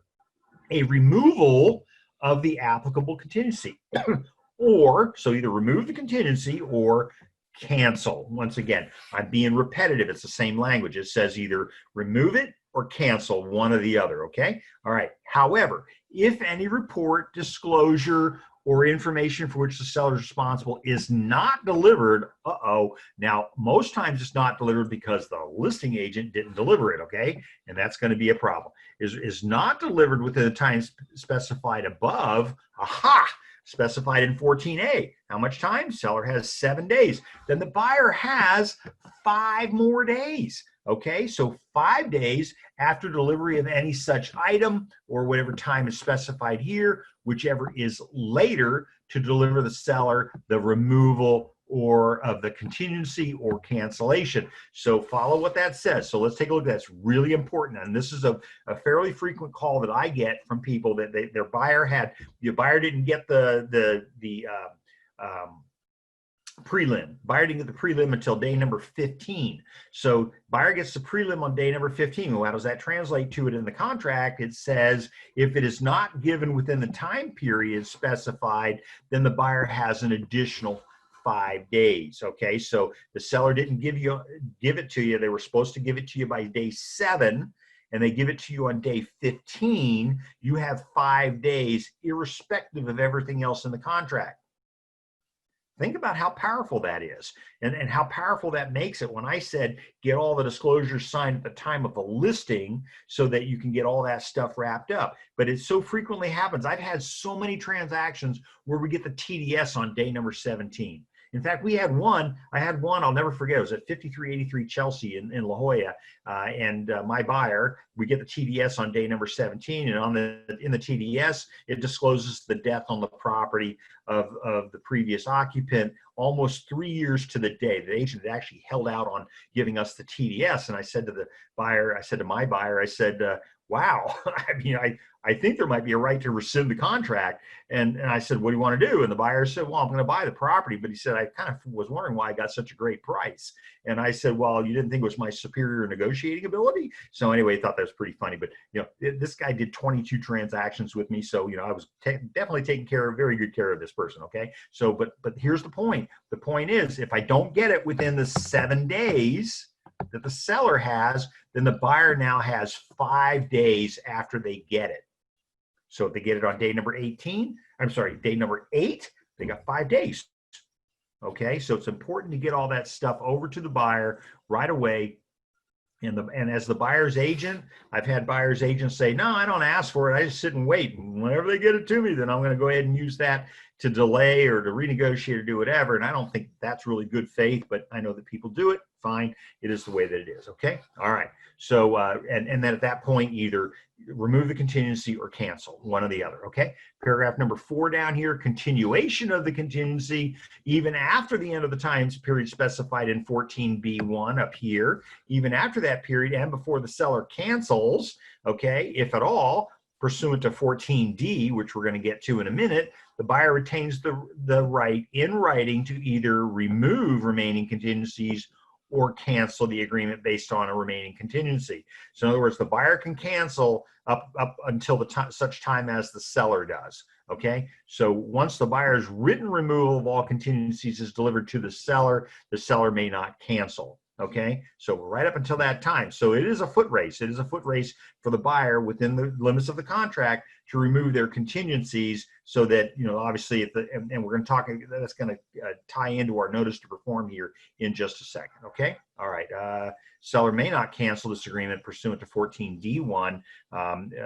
a removal of the applicable contingency. Or, so either remove the contingency or cancel. Once again, I'm being repetitive. It's the same language. It says either remove it or cancel, one or the other, okay? All right. However, if any report, disclosure, or information for which the seller is responsible is not delivered, now most times it's not delivered because the listing agent didn't deliver it, okay? And that's going to be a problem. Is not delivered within the time specified above, specified in 14A. How much time? Seller has 7 days. Then the buyer has 5 more days. Okay, so 5 days after delivery of any such item or whatever time is specified here, whichever is later, to deliver the seller the removal or of the contingency or cancellation. So follow what that says. So let's take a look. That's really important. And this is a fairly frequent call that I get from people that their buyer didn't get the prelim. Buyer didn't get the prelim until day number 15. So buyer gets the prelim on day number 15. Well, how does that translate to it in the contract? It says if it is not given within the time period specified, then the buyer has an additional 5 days. Okay, so the seller didn't give it to you. They were supposed to give it to you by day 7, and they give it to you on day 15. You have 5 days, irrespective of everything else in the contract. Think about how powerful that is and how powerful that makes it when I said get all the disclosures signed at the time of the listing so that you can get all that stuff wrapped up. But it so frequently happens. I've had so many transactions where we get the TDS on day number 17. In fact, I had one, I'll never forget. It was at 5383 Chelsea in La Jolla. My buyer, we get the TDS on day number 17, and in the TDS, it discloses the death on the property of the previous occupant almost 3 years to the day. The agent had actually held out on giving us the TDS. And I said to my buyer, wow, I think there might be a right to rescind the contract. And I said, what do you want to do? And the buyer said, well, I'm going to buy the property. But he said, I kind of was wondering why I got such a great price. And I said, well, you didn't think it was my superior negotiating ability? So anyway, I thought that was pretty funny. But, this guy did 22 transactions with me. So, I was definitely taking very good care of this person. Okay. So, but here's the point. The point is, if I don't get it within the 7 days that the seller has, then the buyer now has 5 days after they get it. So if they get it on day number 8, they got 5 days. Okay, so it's important to get all that stuff over to the buyer right away. And as the buyer's agent, I've had buyer's agents say, no, I don't ask for it. I just sit and wait. And whenever they get it to me, then I'm going to go ahead and use that to delay or to renegotiate or do whatever. And I don't think that's really good faith, but I know that people do it. Fine. It is the way that it is. Okay. All right. So, and then at that point, either remove the contingency or cancel, one or the other. Okay. Paragraph number 4 down here, continuation of the contingency, even after the end of the time period specified in 14B1 up here, even after that period and before the seller cancels, okay, if at all, pursuant to 14D, which we're going to get to in a minute, the buyer retains the right in writing to either remove remaining contingencies or cancel the agreement based on a remaining contingency. So in other words, the buyer can cancel up until such time as the seller does. Okay, so once the buyer's written removal of all contingencies is delivered to the seller may not cancel. Okay, so right up until that time. So it is a foot race. It is a foot race for the buyer within the limits of the contract to remove their contingencies so that, obviously, and we're going to talk, that's going to tie into our notice to perform here in just a second. Okay, all right. Seller may not cancel this agreement pursuant to 14D1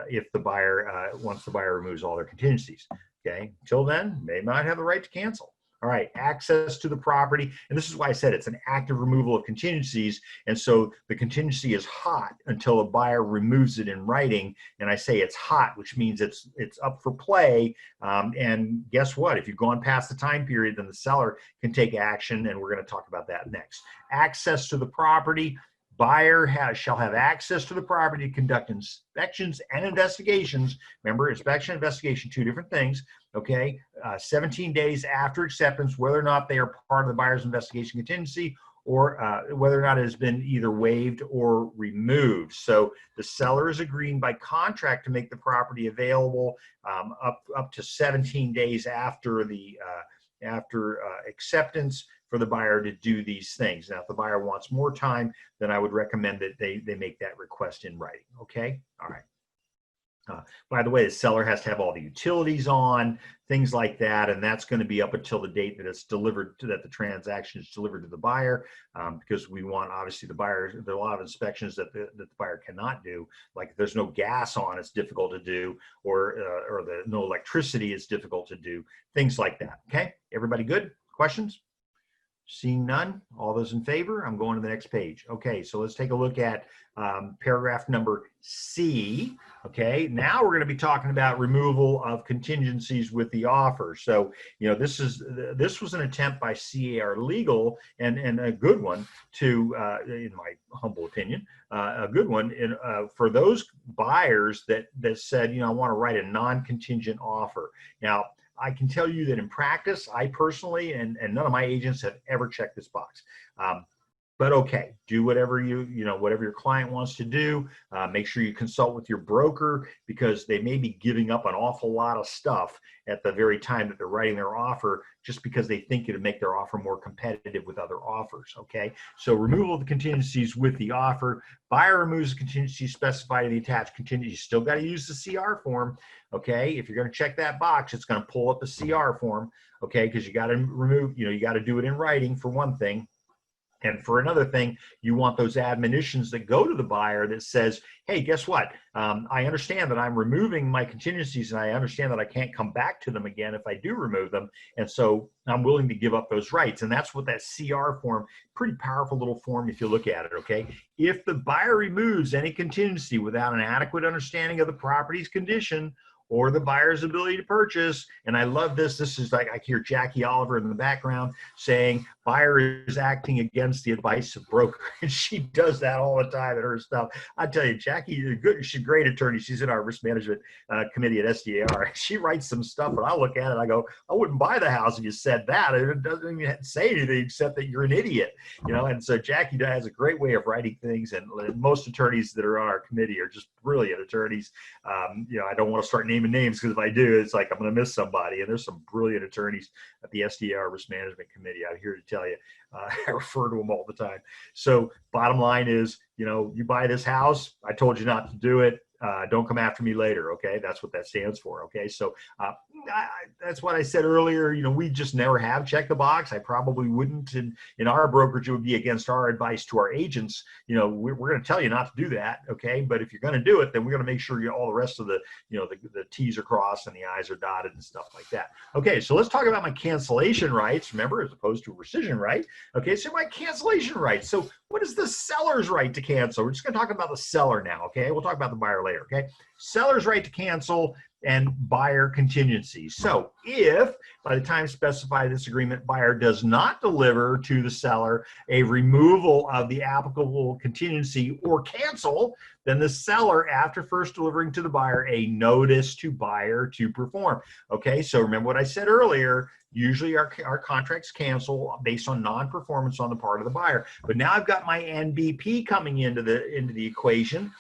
if the buyer, once the buyer removes all their contingencies. Okay, until then, they might have the right to cancel. All right, access to the property. And this is why I said it's an active removal of contingencies. And so the contingency is hot until a buyer removes it in writing. And I say it's hot, which means it's up for play. And guess what? If you've gone past the time period, then the seller can take action. And we're going to talk about that next. Access to the property. Buyer shall have access to the property to conduct inspections and investigations. Remember, inspection and investigation, two different things. Okay, 17 days after acceptance, whether or not they are part of the buyer's investigation contingency, or whether or not it has been either waived or removed. So the seller is agreeing by contract to make the property available up to 17 days after the acceptance for the buyer to do these things. Now, if the buyer wants more time, then I would recommend that they make that request in writing. Okay, all right. By the way, the seller has to have all the utilities on, things like that, and that's going to be up until the date that it's delivered, that the transaction is delivered to the buyer, because we want, obviously, the buyer, there are a lot of inspections that the buyer cannot do, like if there's no gas on, it's difficult to do, or no electricity, it's difficult to do, things like that. Okay, everybody good? Questions? Seeing none, all those in favor, I'm going to the next page. Okay, so let's take a look at paragraph number C. Okay, now we're going to be talking about removal of contingencies with the offer. So, this was an attempt by CAR Legal, and a good one to, in my humble opinion, a good one for those buyers that said, I want to write a non-contingent offer. Now, I can tell you that in practice, I personally, and none of my agents have ever checked this box. But okay, do whatever whatever your client wants to do. Make sure you consult with your broker, because they may be giving up an awful lot of stuff at the very time that they're writing their offer, just because they think it'll make their offer more competitive with other offers. Okay, so removal of the contingencies with the offer. Buyer removes the contingencies specified in the attached contingency. You still got to use the CR form. Okay, if you're going to check that box, it's going to pull up the CR form. Okay, because you got to remove, you got to do it in writing for one thing. And for another thing, you want those admonitions that go to the buyer that says, hey, guess what? I understand that I'm removing my contingencies, and I understand that I can't come back to them again if I do remove them. And so I'm willing to give up those rights. And that's what that CR form, pretty powerful little form if you look at it, okay? If the buyer removes any contingency without an adequate understanding of the property's condition or the buyer's ability to purchase. And I love this. This is like, I hear Jackie Oliver in the background saying, buyer is acting against the advice of broker. And she does that all the time in her stuff. I tell you, Jackie is good. She's a great attorney. She's in our risk management committee at SDAR. She writes some stuff, and I look at it, I go, I wouldn't buy the house if you said that. It doesn't even say anything except that you're an idiot, And so Jackie has a great way of writing things. And most attorneys that are on our committee are just brilliant attorneys. I don't want to start naming names, because if I do, it's like I'm going to miss somebody. And there's some brilliant attorneys at the SDR Risk Management Committee out here to tell you. I refer to them all the time. So bottom line is, you buy this house, I told you not to do it. Don't come after me later. Okay, that's what that stands for. Okay, so that's what I said earlier. We just never have checked the box. I probably wouldn't. In our brokerage, it would be against our advice to our agents. We're going to tell you not to do that. Okay, but if you're going to do it, then we're going to make sure all the rest of the T's are crossed and the I's are dotted and stuff like that. Okay, so let's talk about my cancellation rights. Remember, as opposed to rescission right. Okay, so my cancellation rights. So what is the seller's right to cancel? We're just going to talk about the seller now. Okay, we'll talk about the buyer later. Okay, seller's right to cancel and buyer contingencies. So if by the time specified in this agreement, buyer does not deliver to the seller a removal of the applicable contingency or cancel, then the seller, after first delivering to the buyer a notice to buyer to perform. Okay, so remember what I said earlier. Usually our contracts cancel based on non-performance on the part of the buyer. But now I've got my NBP coming into the equation.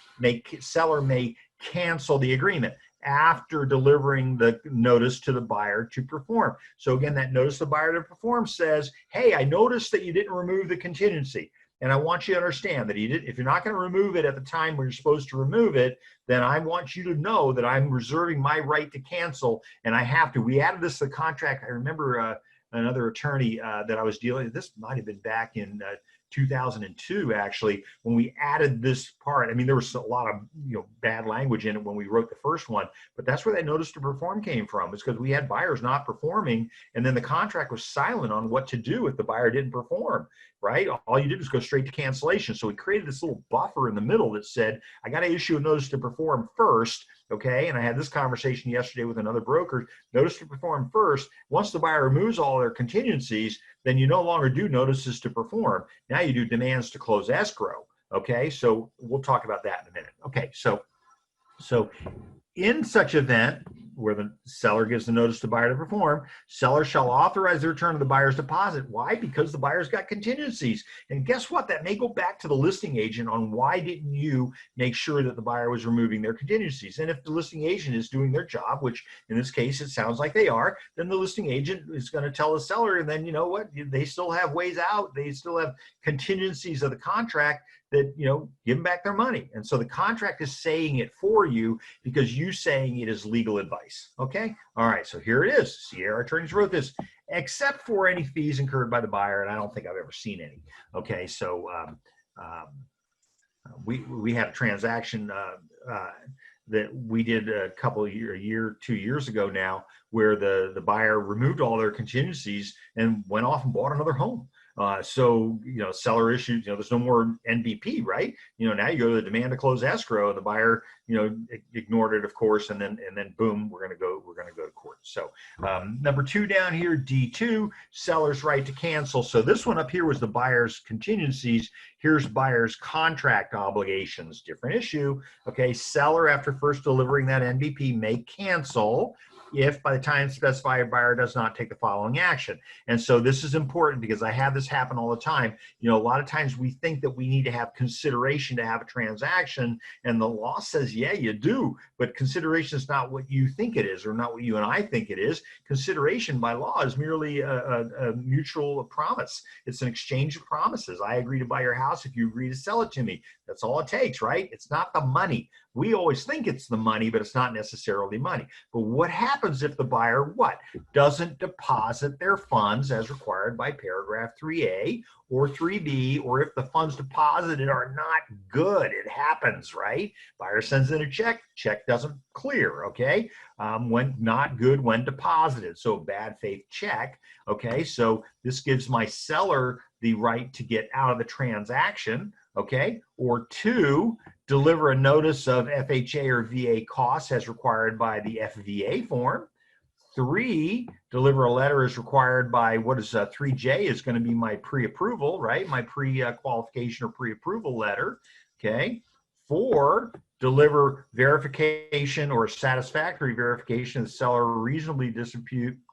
Seller may cancel the agreement after delivering the notice to the buyer to perform. So again, that notice to the buyer to perform says, hey, I noticed that you didn't remove the contingency. And I want you to understand that if you're not going to remove it at the time when you're supposed to remove it, then I want you to know that I'm reserving my right to cancel, and I have to. We added this to the contract. I remember another attorney that I was dealing with. This might have been back in 2002, actually, when we added this part. I mean, there was a lot of bad language in it when we wrote the first one, but that's where that notice to perform came from. It's because we had buyers not performing, and then the contract was silent on what to do if the buyer didn't perform. Right? All you did was go straight to cancellation. So we created this little buffer in the middle that said, I got to issue a notice to perform first. Okay. And I had this conversation yesterday with another broker. Notice to perform first. Once the buyer removes all their contingencies, then you no longer do notices to perform. Now you do demands to close escrow. Okay. So we'll talk about that in a minute. Okay. So in such event where the seller gives the notice to buyer to perform, seller shall authorize the return of the buyer's deposit. Why? Because the buyer's got contingencies. And guess what? That may go back to the listing agent on why didn't you make sure that the buyer was removing their contingencies. And if the listing agent is doing their job, which in this case it sounds like they are, then the listing agent is going to tell the seller, and then you know what? They still have ways out. They still have contingencies of the contract that, give them back their money. And so the contract is saying it for you because you saying it is legal advice. Okay. All right. So here it is. Sierra attorneys wrote this, except for any fees incurred by the buyer. And I don't think I've ever seen any. Okay. So we had a transaction that we did a 2 years ago now, where the buyer removed all their contingencies and went off and bought another home. So, seller issued, there's no more NBP, right? Now you go to the demand to close escrow, and the buyer, ignored it, of course, and then boom, we're going to go to court. So, number 2 down here, D2, seller's right to cancel. So this one up here was the buyer's contingencies. Here's buyer's contract obligations, different issue. Okay. Seller, after first delivering that NBP, may cancel if by the time specified buyer does not take the following action. And so this is important because I have this happen all the time. A lot of times we think that we need to have consideration to have a transaction, and the law says, yeah, you do, but consideration is not what you think it is, or not what you and I think it is. Consideration by law is merely a mutual promise. It's an exchange of promises. I agree to buy your house if you agree to sell it to me. That's all it takes, right? It's not the money. We always think it's the money, but it's not necessarily money. But what happens if the buyer doesn't deposit their funds as required by paragraph 3A or 3B, or if the funds deposited are not good? It happens, right? Buyer sends in a check doesn't clear, okay? When not good when deposited, so a bad faith check, okay? So this gives my seller the right to get out of the transaction, okay? Or 2, deliver a notice of FHA or VA costs as required by the FVA form. 3, deliver a letter as required by 3J is going to be my pre-approval, right? My pre-qualification or pre-approval letter, okay? 4, deliver verification or satisfactory verification the seller reasonably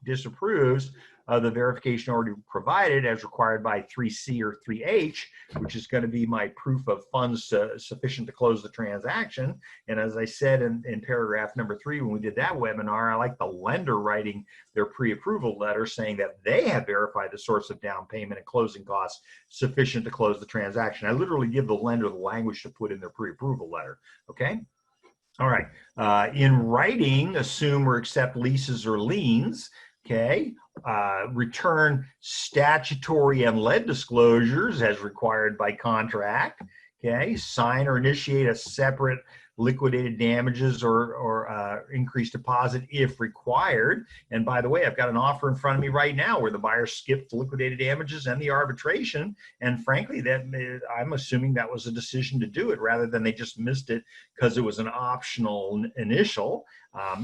disapproves of the verification already provided as required by 3C or 3H, which is going to be my proof of funds sufficient to close the transaction. And as I said in paragraph number 3, when we did that webinar, I like the lender writing their pre-approval letter saying that they have verified the source of down payment and closing costs sufficient to close the transaction. I literally give the lender the language to put in their pre-approval letter, okay? All right, in writing, assume or accept leases or liens, okay? Return statutory and lead disclosures as required by contract, okay? Sign or initiate a separate liquidated damages or increased deposit if required. And by the way, I've got an offer in front of me right now where the buyer skipped liquidated damages and the arbitration. And frankly, I'm assuming that was a decision to do it rather than they just missed it because it was an optional initial.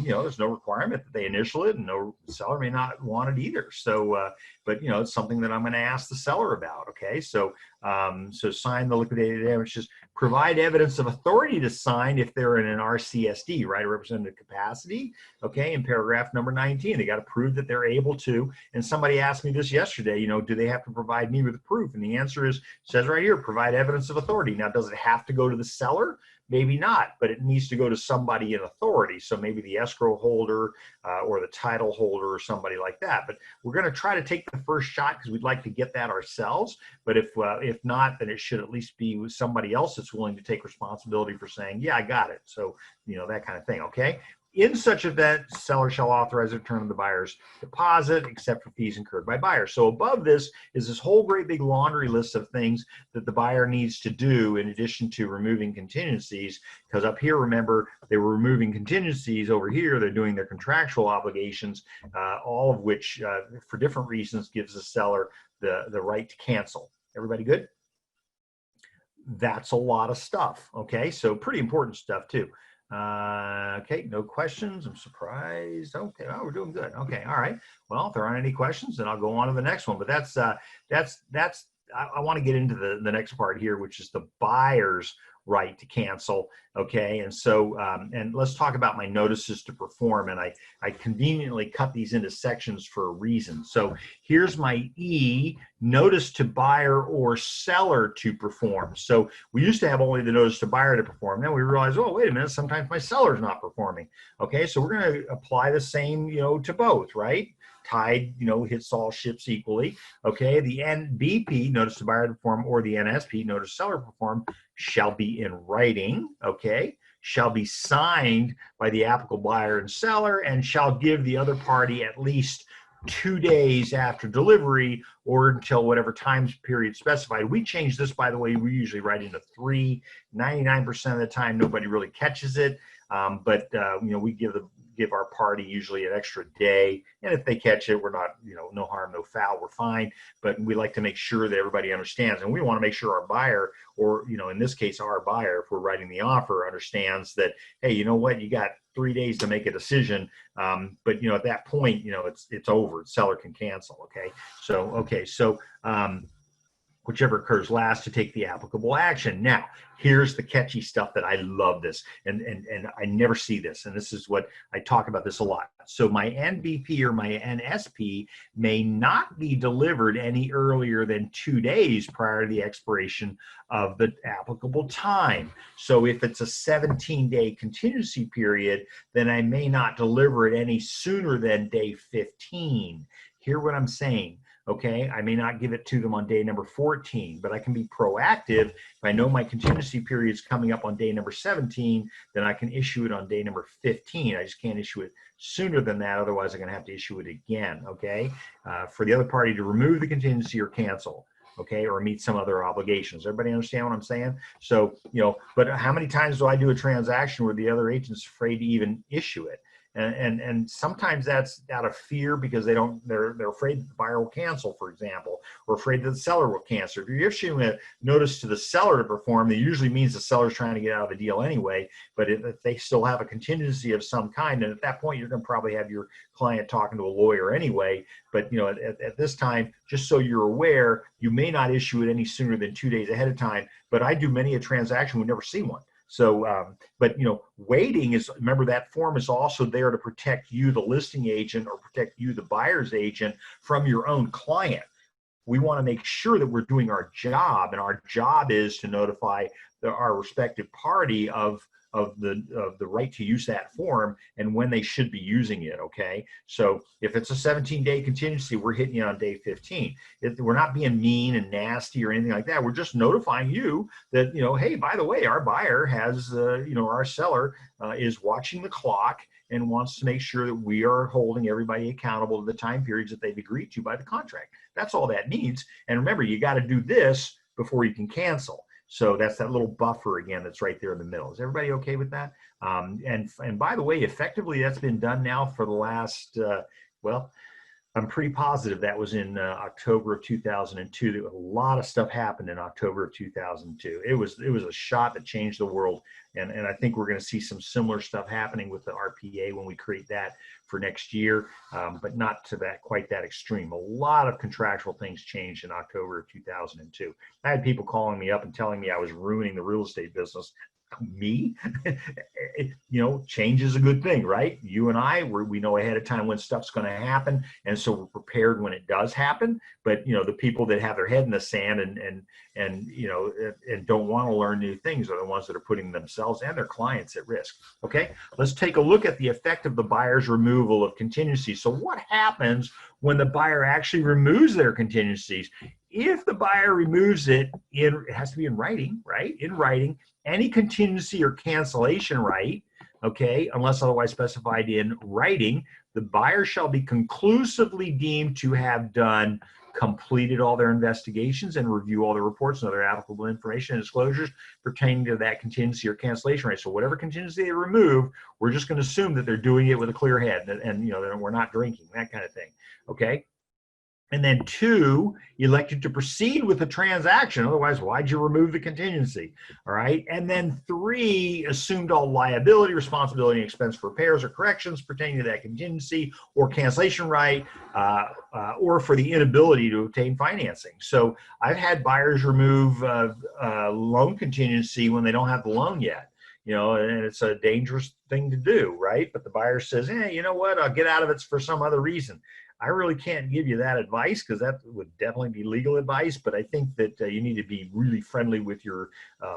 There's no requirement that they initial it, and no seller may not want it either. So, but it's something that I'm going to ask the seller about. Okay, so sign the liquidated damages. Provide evidence of authority to sign if they're in an RCSD, right, a representative capacity. Okay, in paragraph number 19, they got to prove that they're able to. And somebody asked me this yesterday. Do they have to provide me with proof? And the answer says right here, provide evidence of authority. Now, does it have to go to the seller? maybe not, but it needs to go to somebody in authority. So maybe the escrow holder or the title holder or somebody like that. But we're going to try to take the first shot because we'd like to get that ourselves. But if not, then it should at least be with somebody else that's willing to take responsibility for saying, yeah, I got it. So, that kind of thing. Okay. In such event, seller shall authorize the return of the buyer's deposit, except for fees incurred by buyer. So above this is this whole great big laundry list of things that the buyer needs to do in addition to removing contingencies. Because up here, remember, they were removing contingencies. Over here, they're doing their contractual obligations, all of which, for different reasons, gives the seller the right to cancel. Everybody good? That's a lot of stuff. Okay, so pretty important stuff too. Okay, no questions. I'm surprised. Okay, oh, we're doing good. Okay, all right. Well, if there aren't any questions, then I'll go on to the next one. But that's I want to get into the next part here, which is the buyer's right to cancel. Okay, and so and let's talk about my notices to perform. And I conveniently cut these into sections for a reason. So here's my E, notice to buyer or seller to perform. So we used to have only the notice to buyer to perform. Then we realized, oh, wait a minute, sometimes my seller's not performing. Okay, so we're going to apply the same, to both, right? Tide, hits all ships equally. Okay, the NBP, notice to buyer to perform, or the NSP, notice to seller to perform, shall be in writing. Okay, shall be signed by the applicable buyer and seller, and shall give the other party at least 2 days after delivery or until whatever time period specified. We change this, by the way, we usually write into 3. 99% of the time, nobody really catches it. But we give our party usually an extra day. And if they catch it, we're not, no harm, no foul, we're fine. But we like to make sure that everybody understands. And we want to make sure our buyer, or, in this case, our buyer, if we're writing the offer, understands that, hey, you know what, you got 3 days to make a decision. But, at that point, it's over. The seller can cancel. Okay. So, whichever occurs last to take the applicable action. Now, here's the catchy stuff that I love this, and I never see this, and this is what I talk about this a lot. So my NBP or my NSP may not be delivered any earlier than 2 days prior to the expiration of the applicable time. So if it's a 17-day contingency period, then I may not deliver it any sooner than day 15. Hear what I'm saying? Okay, I may not give it to them on day number 14, but I can be proactive. If I know my contingency period is coming up on day number 17, then I can issue it on day number 15. I just can't issue it sooner than that. Otherwise, I'm going to have to issue it again. Okay, for the other party to remove the contingency or cancel. Okay, or meet some other obligations. Everybody understand what I'm saying? So, but how many times do I do a transaction where the other agent's afraid to even issue it? And sometimes that's out of fear because they're afraid that the buyer will cancel, for example, or afraid that the seller will cancel. If you're issuing a notice to the seller to perform, that usually means the seller's trying to get out of the deal anyway. But if they still have a contingency of some kind, then at that point you're going to probably have your client talking to a lawyer anyway. But at this time, just so you're aware, you may not issue it any sooner than 2 days ahead of time. But I do many a transaction we never see one. So, but waiting is, remember, that form is also there to protect you, the listing agent, or protect you, the buyer's agent, from your own client. We want to make sure that we're doing our job, and our job is to notify our respective party of the right to use that form and when they should be using it. Okay, so if it's a 17-day contingency, we're hitting you on day 15. We're not being mean and nasty or anything like that. We're just notifying you that, hey, by the way, our buyer has, our seller is watching the clock and wants to make sure that we are holding everybody accountable to the time periods that they've agreed to by the contract. That's all that means. And remember, you got to do this before you can cancel. So that's that little buffer again that's right there in the middle. Is everybody okay with that? And by the way, effectively, that's been done now for the last, I'm pretty positive that was in October of 2002. A lot of stuff happened in October of 2002. It was a shot that changed the world. And I think we're going to see some similar stuff happening with the RPA when we create that for next year, but not to quite that extreme. A lot of contractual things changed in October of 2002. I had people calling me up and telling me I was ruining the real estate business. Me? Change is a good thing, right? You and I, we know ahead of time when stuff's going to happen, and so we're prepared when it does happen. But the people that have their head in the sand and don't want to learn new things are the ones that are putting themselves and their clients at risk. Okay, let's take a look at the effect of the buyer's removal of contingencies. So what happens when the buyer actually removes their contingencies? If the buyer removes it, it has to be in writing, right? In writing, any contingency or cancellation right, okay, unless otherwise specified in writing, the buyer shall be conclusively deemed to have completed all their investigations and review all the reports and other applicable information and disclosures pertaining to that contingency or cancellation right. So whatever contingency they remove, we're just going to assume that they're doing it with a clear head and we're not drinking, that kind of thing, okay? And then 2, elected to proceed with the transaction. Otherwise, why'd you remove the contingency? All right. And then 3, assumed all liability, responsibility, and expense for repairs or corrections pertaining to that contingency or cancellation right, or for the inability to obtain financing. So I've had buyers remove loan contingency when they don't have the loan yet. And it's a dangerous thing to do, right? But the buyer says, hey, you know what? I'll get out of it for some other reason. I really can't give you that advice because that would definitely be legal advice, but I think that you need to be really friendly with your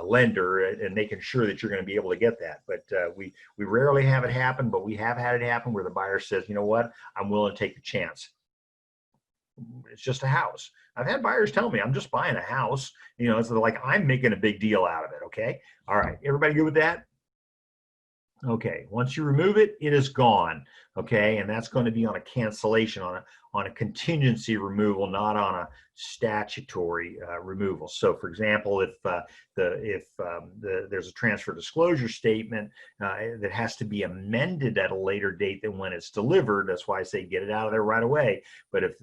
lender and making sure that you're going to be able to get that. But we rarely have it happen, but we have had it happen where the buyer says, you know what, I'm willing to take the chance. It's just a house. I've had buyers tell me, I'm just buying a house. It's like I'm making a big deal out of it, okay? All right, everybody good with that? Okay, once you remove it, it is gone. Okay, and that's going to be on a cancellation, on a contingency removal, not on a statutory removal. So, for example, if there's a transfer disclosure statement that has to be amended at a later date than when it's delivered, that's why I say get it out of there right away. But if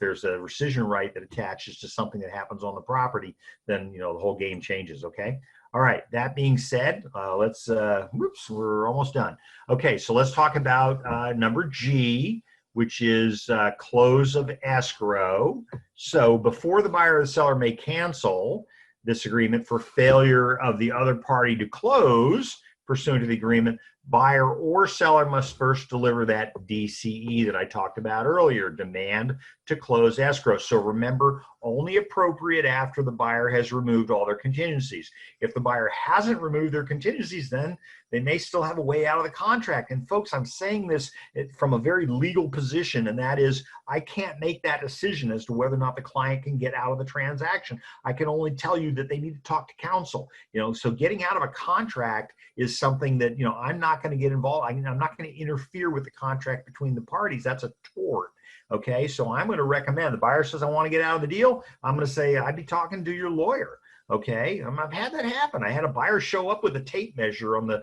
there's a rescission right that attaches to something that happens on the property, then the whole game changes. Okay. All right, that being said, we're almost done. Okay, so let's talk about number G, which is close of escrow. So before the buyer or the seller may cancel this agreement for failure of the other party to close pursuant to the agreement, buyer or seller must first deliver that DCE that I talked about earlier, demand to close escrow. So remember, only appropriate after the buyer has removed all their contingencies. If the buyer hasn't removed their contingencies, then they may still have a way out of the contract. And folks, I'm saying this from a very legal position, and that is I can't make that decision as to whether or not the client can get out of the transaction. I can only tell you that they need to talk to counsel. So getting out of a contract is something that, I'm not going to get involved. I'm not going to interfere with the contract between the parties. That's a tort. Okay, so I'm going to recommend, the buyer says I want to get out of the deal, I'm going to say I'd be talking to your lawyer. Okay, I've had that happen. I had a buyer show up with a tape measure on the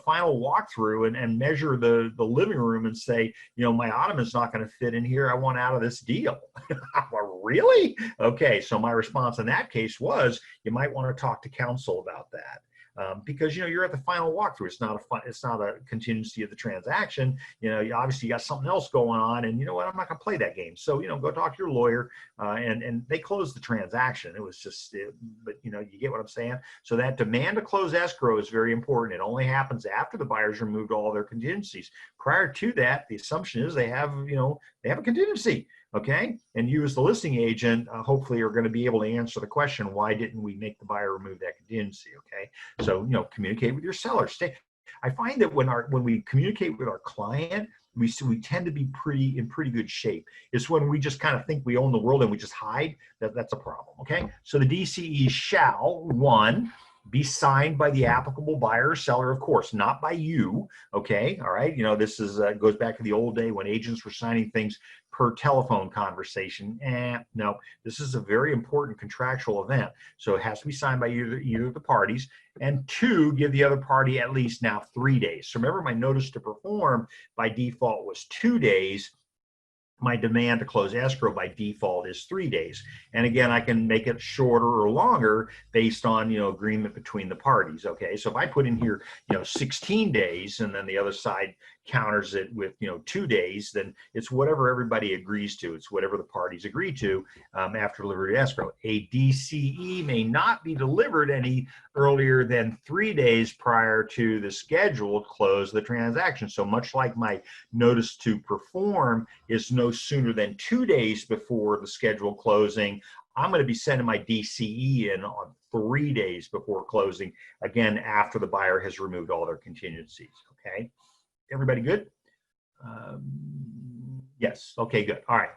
final walkthrough and measure the living room and say, my ottoman's not going to fit in here. I want out of this deal. Really? Okay, so my response in that case was, you might want to talk to counsel about that. Because you're at the final walkthrough. It's not a contingency of the transaction. Obviously you got something else going on, and you know what? I'm not going to play that game. So go talk to your lawyer, and they closed the transaction. It was just, but you get what I'm saying. So that demand to close escrow is very important. It only happens after the buyer's removed all their contingencies. Prior to that, the assumption is they have a contingency. Okay, and you as the listing agent hopefully are going to be able to answer the question, why didn't we make the buyer remove that contingency? Okay, so communicate with your seller. I find that when we communicate with our client, we tend to be in pretty good shape. It's when we just kind of think we own the world and we just hide, that's a problem. Okay, so the DCE shall, 1, be signed by the applicable buyer or seller, of course, not by you. Okay, all right. This is goes back to the old day when agents were signing things per telephone conversation. No, this is a very important contractual event. So it has to be signed by either of the parties. And 2, give the other party at least now 3 days. So remember, my notice to perform by default was 2 days. My demand to close escrow by default is 3 days. And again, I can make it shorter or longer based on, agreement between the parties. Okay. So if I put in here, 16 days and then the other side, counters it with 2 days, then it's whatever everybody agrees to. It's whatever the parties agree to after delivery to escrow. A DCE may not be delivered any earlier than 3 days prior to the scheduled close of the transaction. So much like my notice to perform is no sooner than 2 days before the scheduled closing, I'm going to be sending my DCE in on 3 days before closing, again, after the buyer has removed all their contingencies. Okay, everybody good? Yes, okay, good. All right.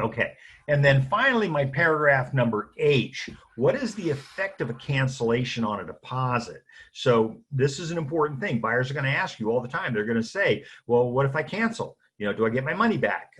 Okay, and then finally, my paragraph number H. What is the effect of a cancellation on a deposit? So this is an important thing. Buyers are going to ask you all the time. They're going to say, well, what if I cancel? Do I get my money back?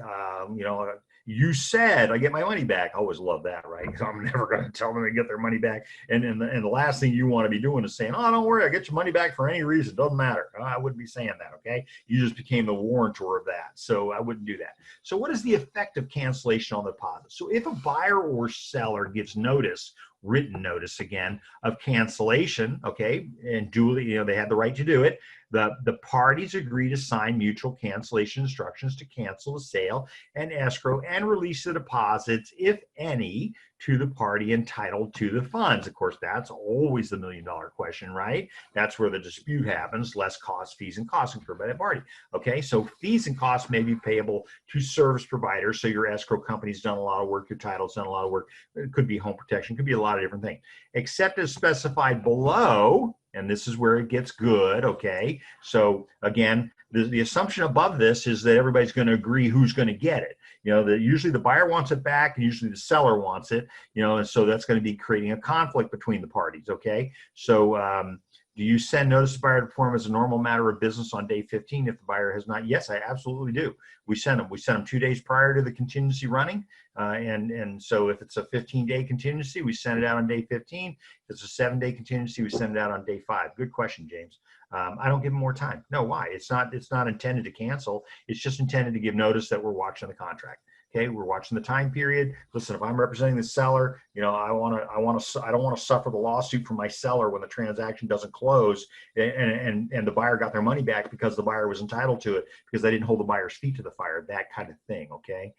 You said I get my money back. I always love that, right? Because I'm never going to tell them to get their money back. And the last thing you want to be doing is saying, oh, don't worry, I'll get your money back for any reason. Doesn't matter. I wouldn't be saying that, okay? You just became the warrantor of that. So I wouldn't do that. So what is the effect of cancellation on the deposit? So if a buyer or seller gives notice, written notice again, of cancellation, okay, and duly, they have the right to do it, the parties agree to sign mutual cancellation instructions to cancel the sale and escrow and release the deposits, if any, to the party entitled to the funds. Of course, that's always the million-dollar question, right? That's where the dispute happens, less costs, fees, and costs incurred by that party. Okay, so fees and costs may be payable to service providers. So your escrow company's done a lot of work, your title's done a lot of work. It could be home protection, could be a lot of different things. Except as specified below, and this is where it gets good, okay? So again, the assumption above this is that everybody's going to agree who's going to get it. Usually the buyer wants it back, and usually the seller wants it, and so that's going to be creating a conflict between the parties, okay? So do you send notice to buyer to perform as a normal matter of business on day 15 if the buyer has not? Yes, I absolutely do. We send them. We send them 2 days prior to the contingency running. And so if it's a 15-day contingency, we send it out on day 15. If it's a 7-day contingency, we send it out on day 5. Good question, James. I don't give them more time. No, why? It's not intended to cancel. It's just intended to give notice that we're watching the contract. Okay, we're watching the time period. Listen, if I'm representing the seller, I don't want to suffer the lawsuit from my seller when the transaction doesn't close, and the buyer got their money back because the buyer was entitled to it because they didn't hold the buyer's feet to the fire. That kind of thing. Okay,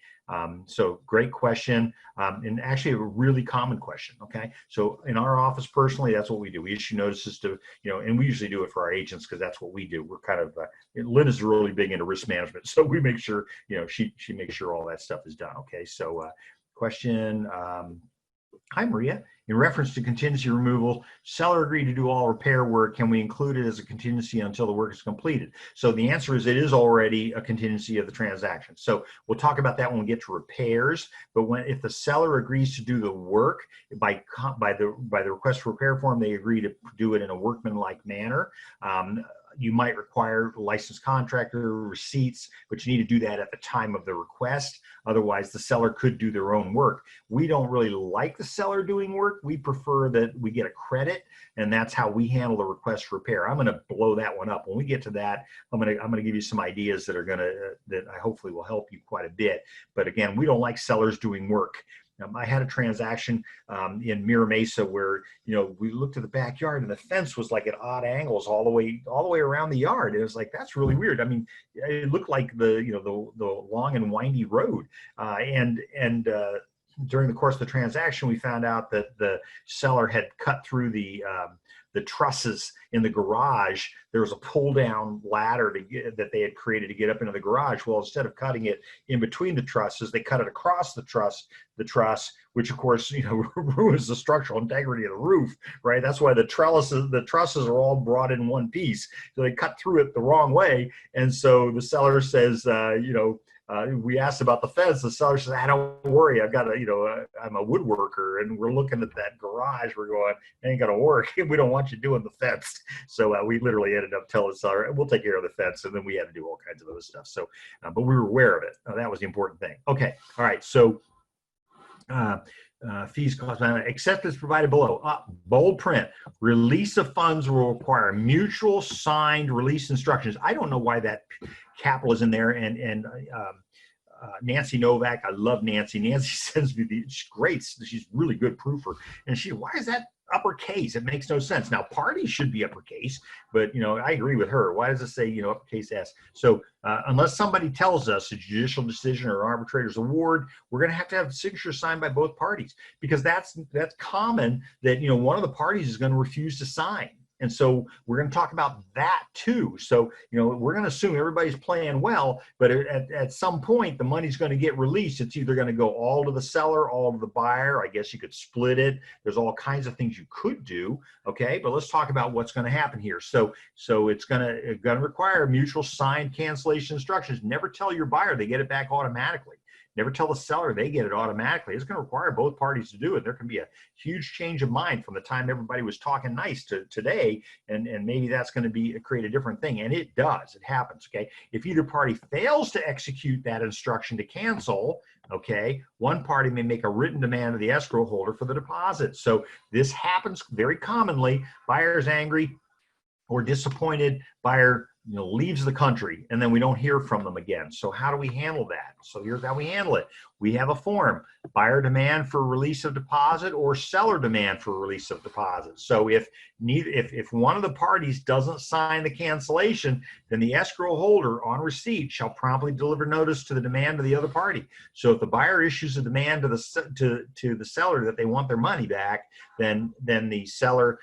so great question, and actually a really common question. Okay, so in our office personally, that's what we do. We issue notices to and we usually do it for our agents because that's what we do. We're kind of Lynn is really big into risk management, so we make sure she makes sure all that stuff is done. Okay, so question. Hi, Maria. In reference to contingency removal, seller agreed to do all repair work. Can we include it as a contingency until the work is completed? So the answer is it is already a contingency of the transaction. So we'll talk about that when we get to repairs. But if the seller agrees to do the work by the request for repair form, they agree to do it in a workmanlike manner. You might require licensed contractor receipts, but you need to do that at the time of the request. Otherwise, the seller could do their own work. We don't really like the seller doing work. We prefer that we get a credit, and that's how we handle the request for repair. I'm going to blow that one up. When we get to that, I'm going to give you some ideas that I hopefully will help you quite a bit. But again, we don't like sellers doing work. I had a transaction in Mira Mesa where we looked at the backyard and the fence was like at odd angles all the way around the yard. It was like, that's really weird. I mean, it looked like the long and windy road, and during the course of the transaction, we found out that the seller had cut through the trusses in the garage. There was a pull down ladder that they had created to get up into the garage. Well, instead of cutting it in between the trusses, they cut it across the truss, which of course, ruins the structural integrity of the roof, right? That's why the trusses are all brought in one piece. So they cut through it the wrong way. And so the seller says, we asked about the fence. The seller says, don't worry. I've got I'm a woodworker, and we're looking at that garage. We're going, it ain't gonna work. We don't want you doing the fence. So we literally ended up telling the seller, we'll take care of the fence. And then we had to do all kinds of other stuff. So, but we were aware of it. That was the important thing. Okay. All right. So, fees, costs, except as provided below. Bold print. Release of funds will require mutual signed release instructions. I don't know why that capital is in there. And Nancy Novak, I love Nancy. Nancy sends me she's great. She's really good proofer. And why is that uppercase. It makes no sense. Now, parties should be uppercase, but I agree with her. Why does it say uppercase S? So unless somebody tells us a judicial decision or arbitrator's award, we're going to have the signature signed by both parties, because that's common that one of the parties is going to refuse to sign. And so we're going to talk about that too. So, we're going to assume everybody's playing well, but at some point, the money's going to get released. It's either going to go all to the seller, all to the buyer. I guess you could split it. There's all kinds of things you could do. Okay, but let's talk about what's going to happen here. So it's going to require mutual signed cancellation instructions. Never tell your buyer they get it back automatically. Never tell the seller they get it automatically. It's going to require both parties to do it. There can be a huge change of mind from the time everybody was talking nice to today, and maybe that's going to create a different thing. And it does. It happens. Okay. If either party fails to execute that instruction to cancel, okay, one party may make a written demand of the escrow holder for the deposit. So this happens very commonly. Buyer's angry or disappointed. Buyer leaves the country, and then we don't hear from them again. So how do we handle that? So here's how we handle it. We have a form: buyer demand for release of deposit or seller demand for release of deposit. So if one of the parties doesn't sign the cancellation, then the escrow holder on receipt shall promptly deliver notice to the demand of the other party. So if the buyer issues a demand to the seller that they want their money back, then the seller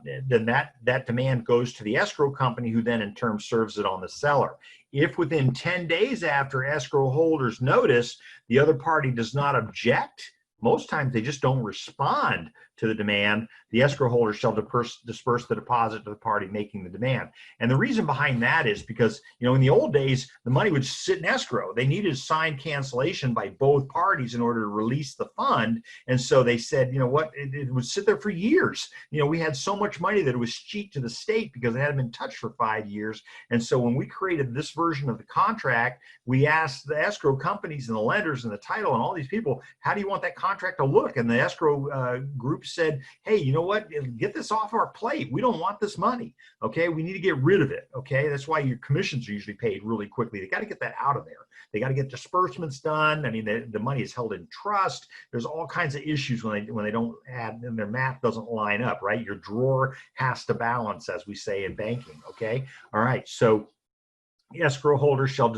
then that demand goes to the escrow company, who then in turn serves it on the seller. If within 10 days after escrow holder's notice, the other party does not object, most times they just don't respond to the demand, the escrow holder shall disperse the deposit to the party making the demand. And the reason behind that is because, in the old days, the money would sit in escrow. They needed signed cancellation by both parties in order to release the fund. And so they said, it would sit there for years. We had so much money that it was cheat to the state because it hadn't been touched for 5 years. And so when we created this version of the contract, we asked the escrow companies and the lenders and the title and all these people, how do you want that contract to look? And the escrow group said, hey, you know what? Get this off our plate. We don't want this money. Okay, we need to get rid of it. Okay, that's why your commissions are usually paid really quickly. They got to get that out of there. They got to get disbursements done. I mean, the money is held in trust. There's all kinds of issues when they don't add, and their math doesn't line up, right? Your drawer has to balance, as we say in banking. Okay, all right. So escrow holder shall,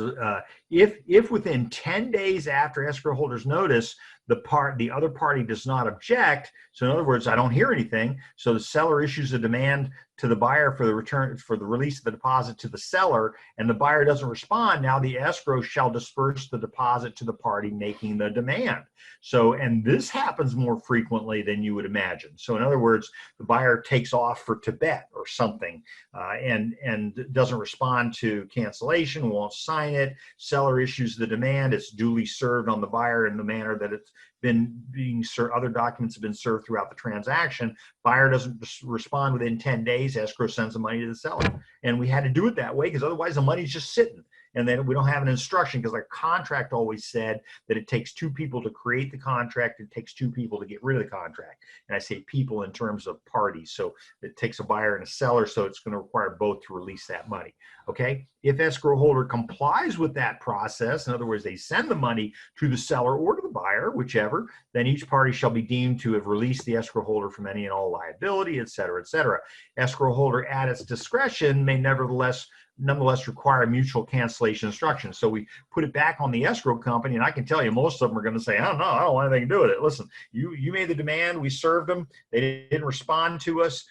if within 10 days after escrow holder's notice, the other party does not object. So in other words, I don't hear anything. So the seller issues a demand to the buyer for the release of the deposit to the seller, and the buyer doesn't respond. Now the escrow shall disperse the deposit to the party making the demand. So, and this happens more frequently than you would imagine. So in other words, the buyer takes off for Tibet or something, and doesn't respond to cancellation, won't sign it. Seller issues the demand. It's duly served on the buyer in the manner that it's been being served. Other documents have been served throughout the transaction. Buyer doesn't respond within 10 days. Escrow sends the money to the seller. And we had to do it that way because otherwise the money's just sitting. And then we don't have an instruction because our contract always said that it takes 2 people to create the contract. It takes 2 people to get rid of the contract. And I say people in terms of parties. So it takes a buyer and a seller. So it's going to require both to release that money. Okay. If escrow holder complies with that process, in other words, they send the money to the seller or to the buyer, whichever, then each party shall be deemed to have released the escrow holder from any and all liability, et cetera, et cetera. Escrow holder at its discretion may nonetheless require mutual cancellation instructions. So we put it back on the escrow company, and I can tell you most of them are going to say, I don't know, I don't want anything to do with it. Listen, you made the demand, we served them, they didn't respond to us,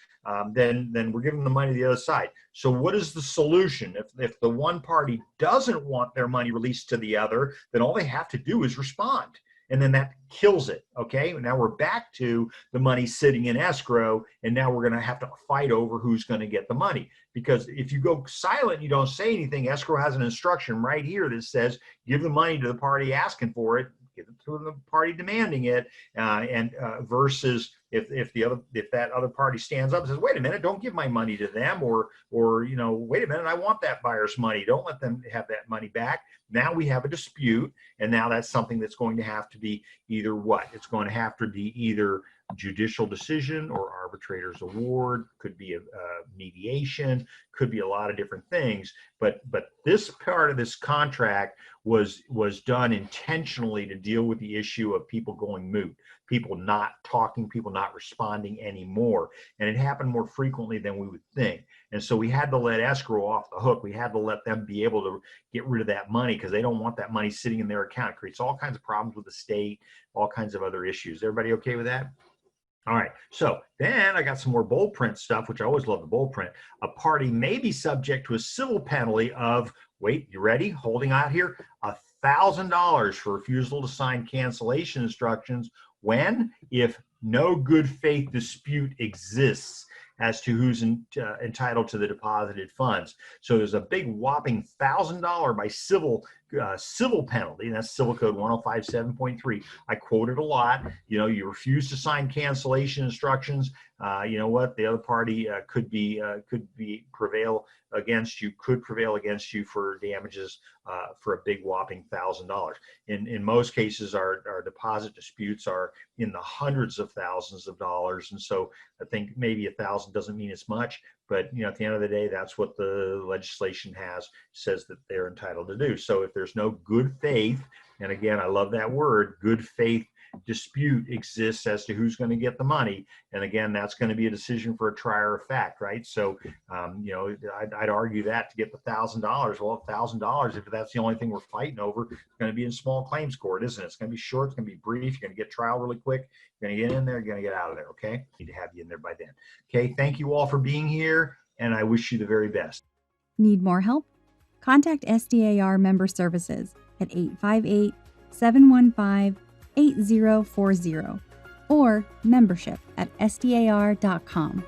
then we're giving the money to the other side. So what is the solution? If the one party doesn't want their money released to the other, then all they have to do is respond. And then that kills it, okay? Now we're back to the money sitting in escrow, and now we're gonna have to fight over who's gonna get the money. Because if you go silent, you don't say anything, escrow has an instruction right here that says, give the money to the party asking for it, give it to the party demanding it, versus if that other party stands up and says, wait a minute, don't give my money to them, or wait a minute, I want that buyer's money, don't let them have that money back. Now we have a dispute, and now that's something that's going to have to be either what? It's going to have to be either judicial decision or arbitrator's award, could be a mediation, could be a lot of different things. But this part of this contract was done intentionally to deal with the issue of people going moot, people not talking, people not responding anymore. And it happened more frequently than we would think. And so we had to let escrow off the hook. We had to let them be able to get rid of that money because they don't want that money sitting in their account. It creates all kinds of problems with the state, all kinds of other issues. Everybody okay with that? All right, so then I got some more bold print stuff, which I always love the bold print. A party may be subject to a civil penalty of, wait, you ready? Holding out here, $1,000 for refusal to sign cancellation instructions when, if no good faith dispute exists as to who's entitled to the deposited funds. So there's a big whopping $1,000 by civil penalty, and that's Civil Code 1057.3. I quote it a lot. You know, you refuse to sign cancellation instructions. You know what? The other party could prevail against you for damages for a big whopping $1,000. In most cases, our deposit disputes are in the hundreds of thousands of dollars, and so I think maybe 1,000 doesn't mean as much, but you know, at the end of the day, that's what the legislation says that they're entitled to do. So if there's no good faith, and again, I love that word, good faith dispute exists as to who's going to get the money, and again, that's going to be a decision for a trier of fact, right? So you know, I'd argue that to get the $1,000, well, $1,000, if that's the only thing we're fighting over, it's going to be in small claims court, isn't it? It's going to be short, it's going to be brief, you're going to get trial really quick, you're going to get in there, you're going to get out of there, okay? Need to have you in there by then. Okay, thank you all for being here, and I wish you the very best. Need more help? Contact SDAR Member Services at 858-715-8040 or membership@sdar.com.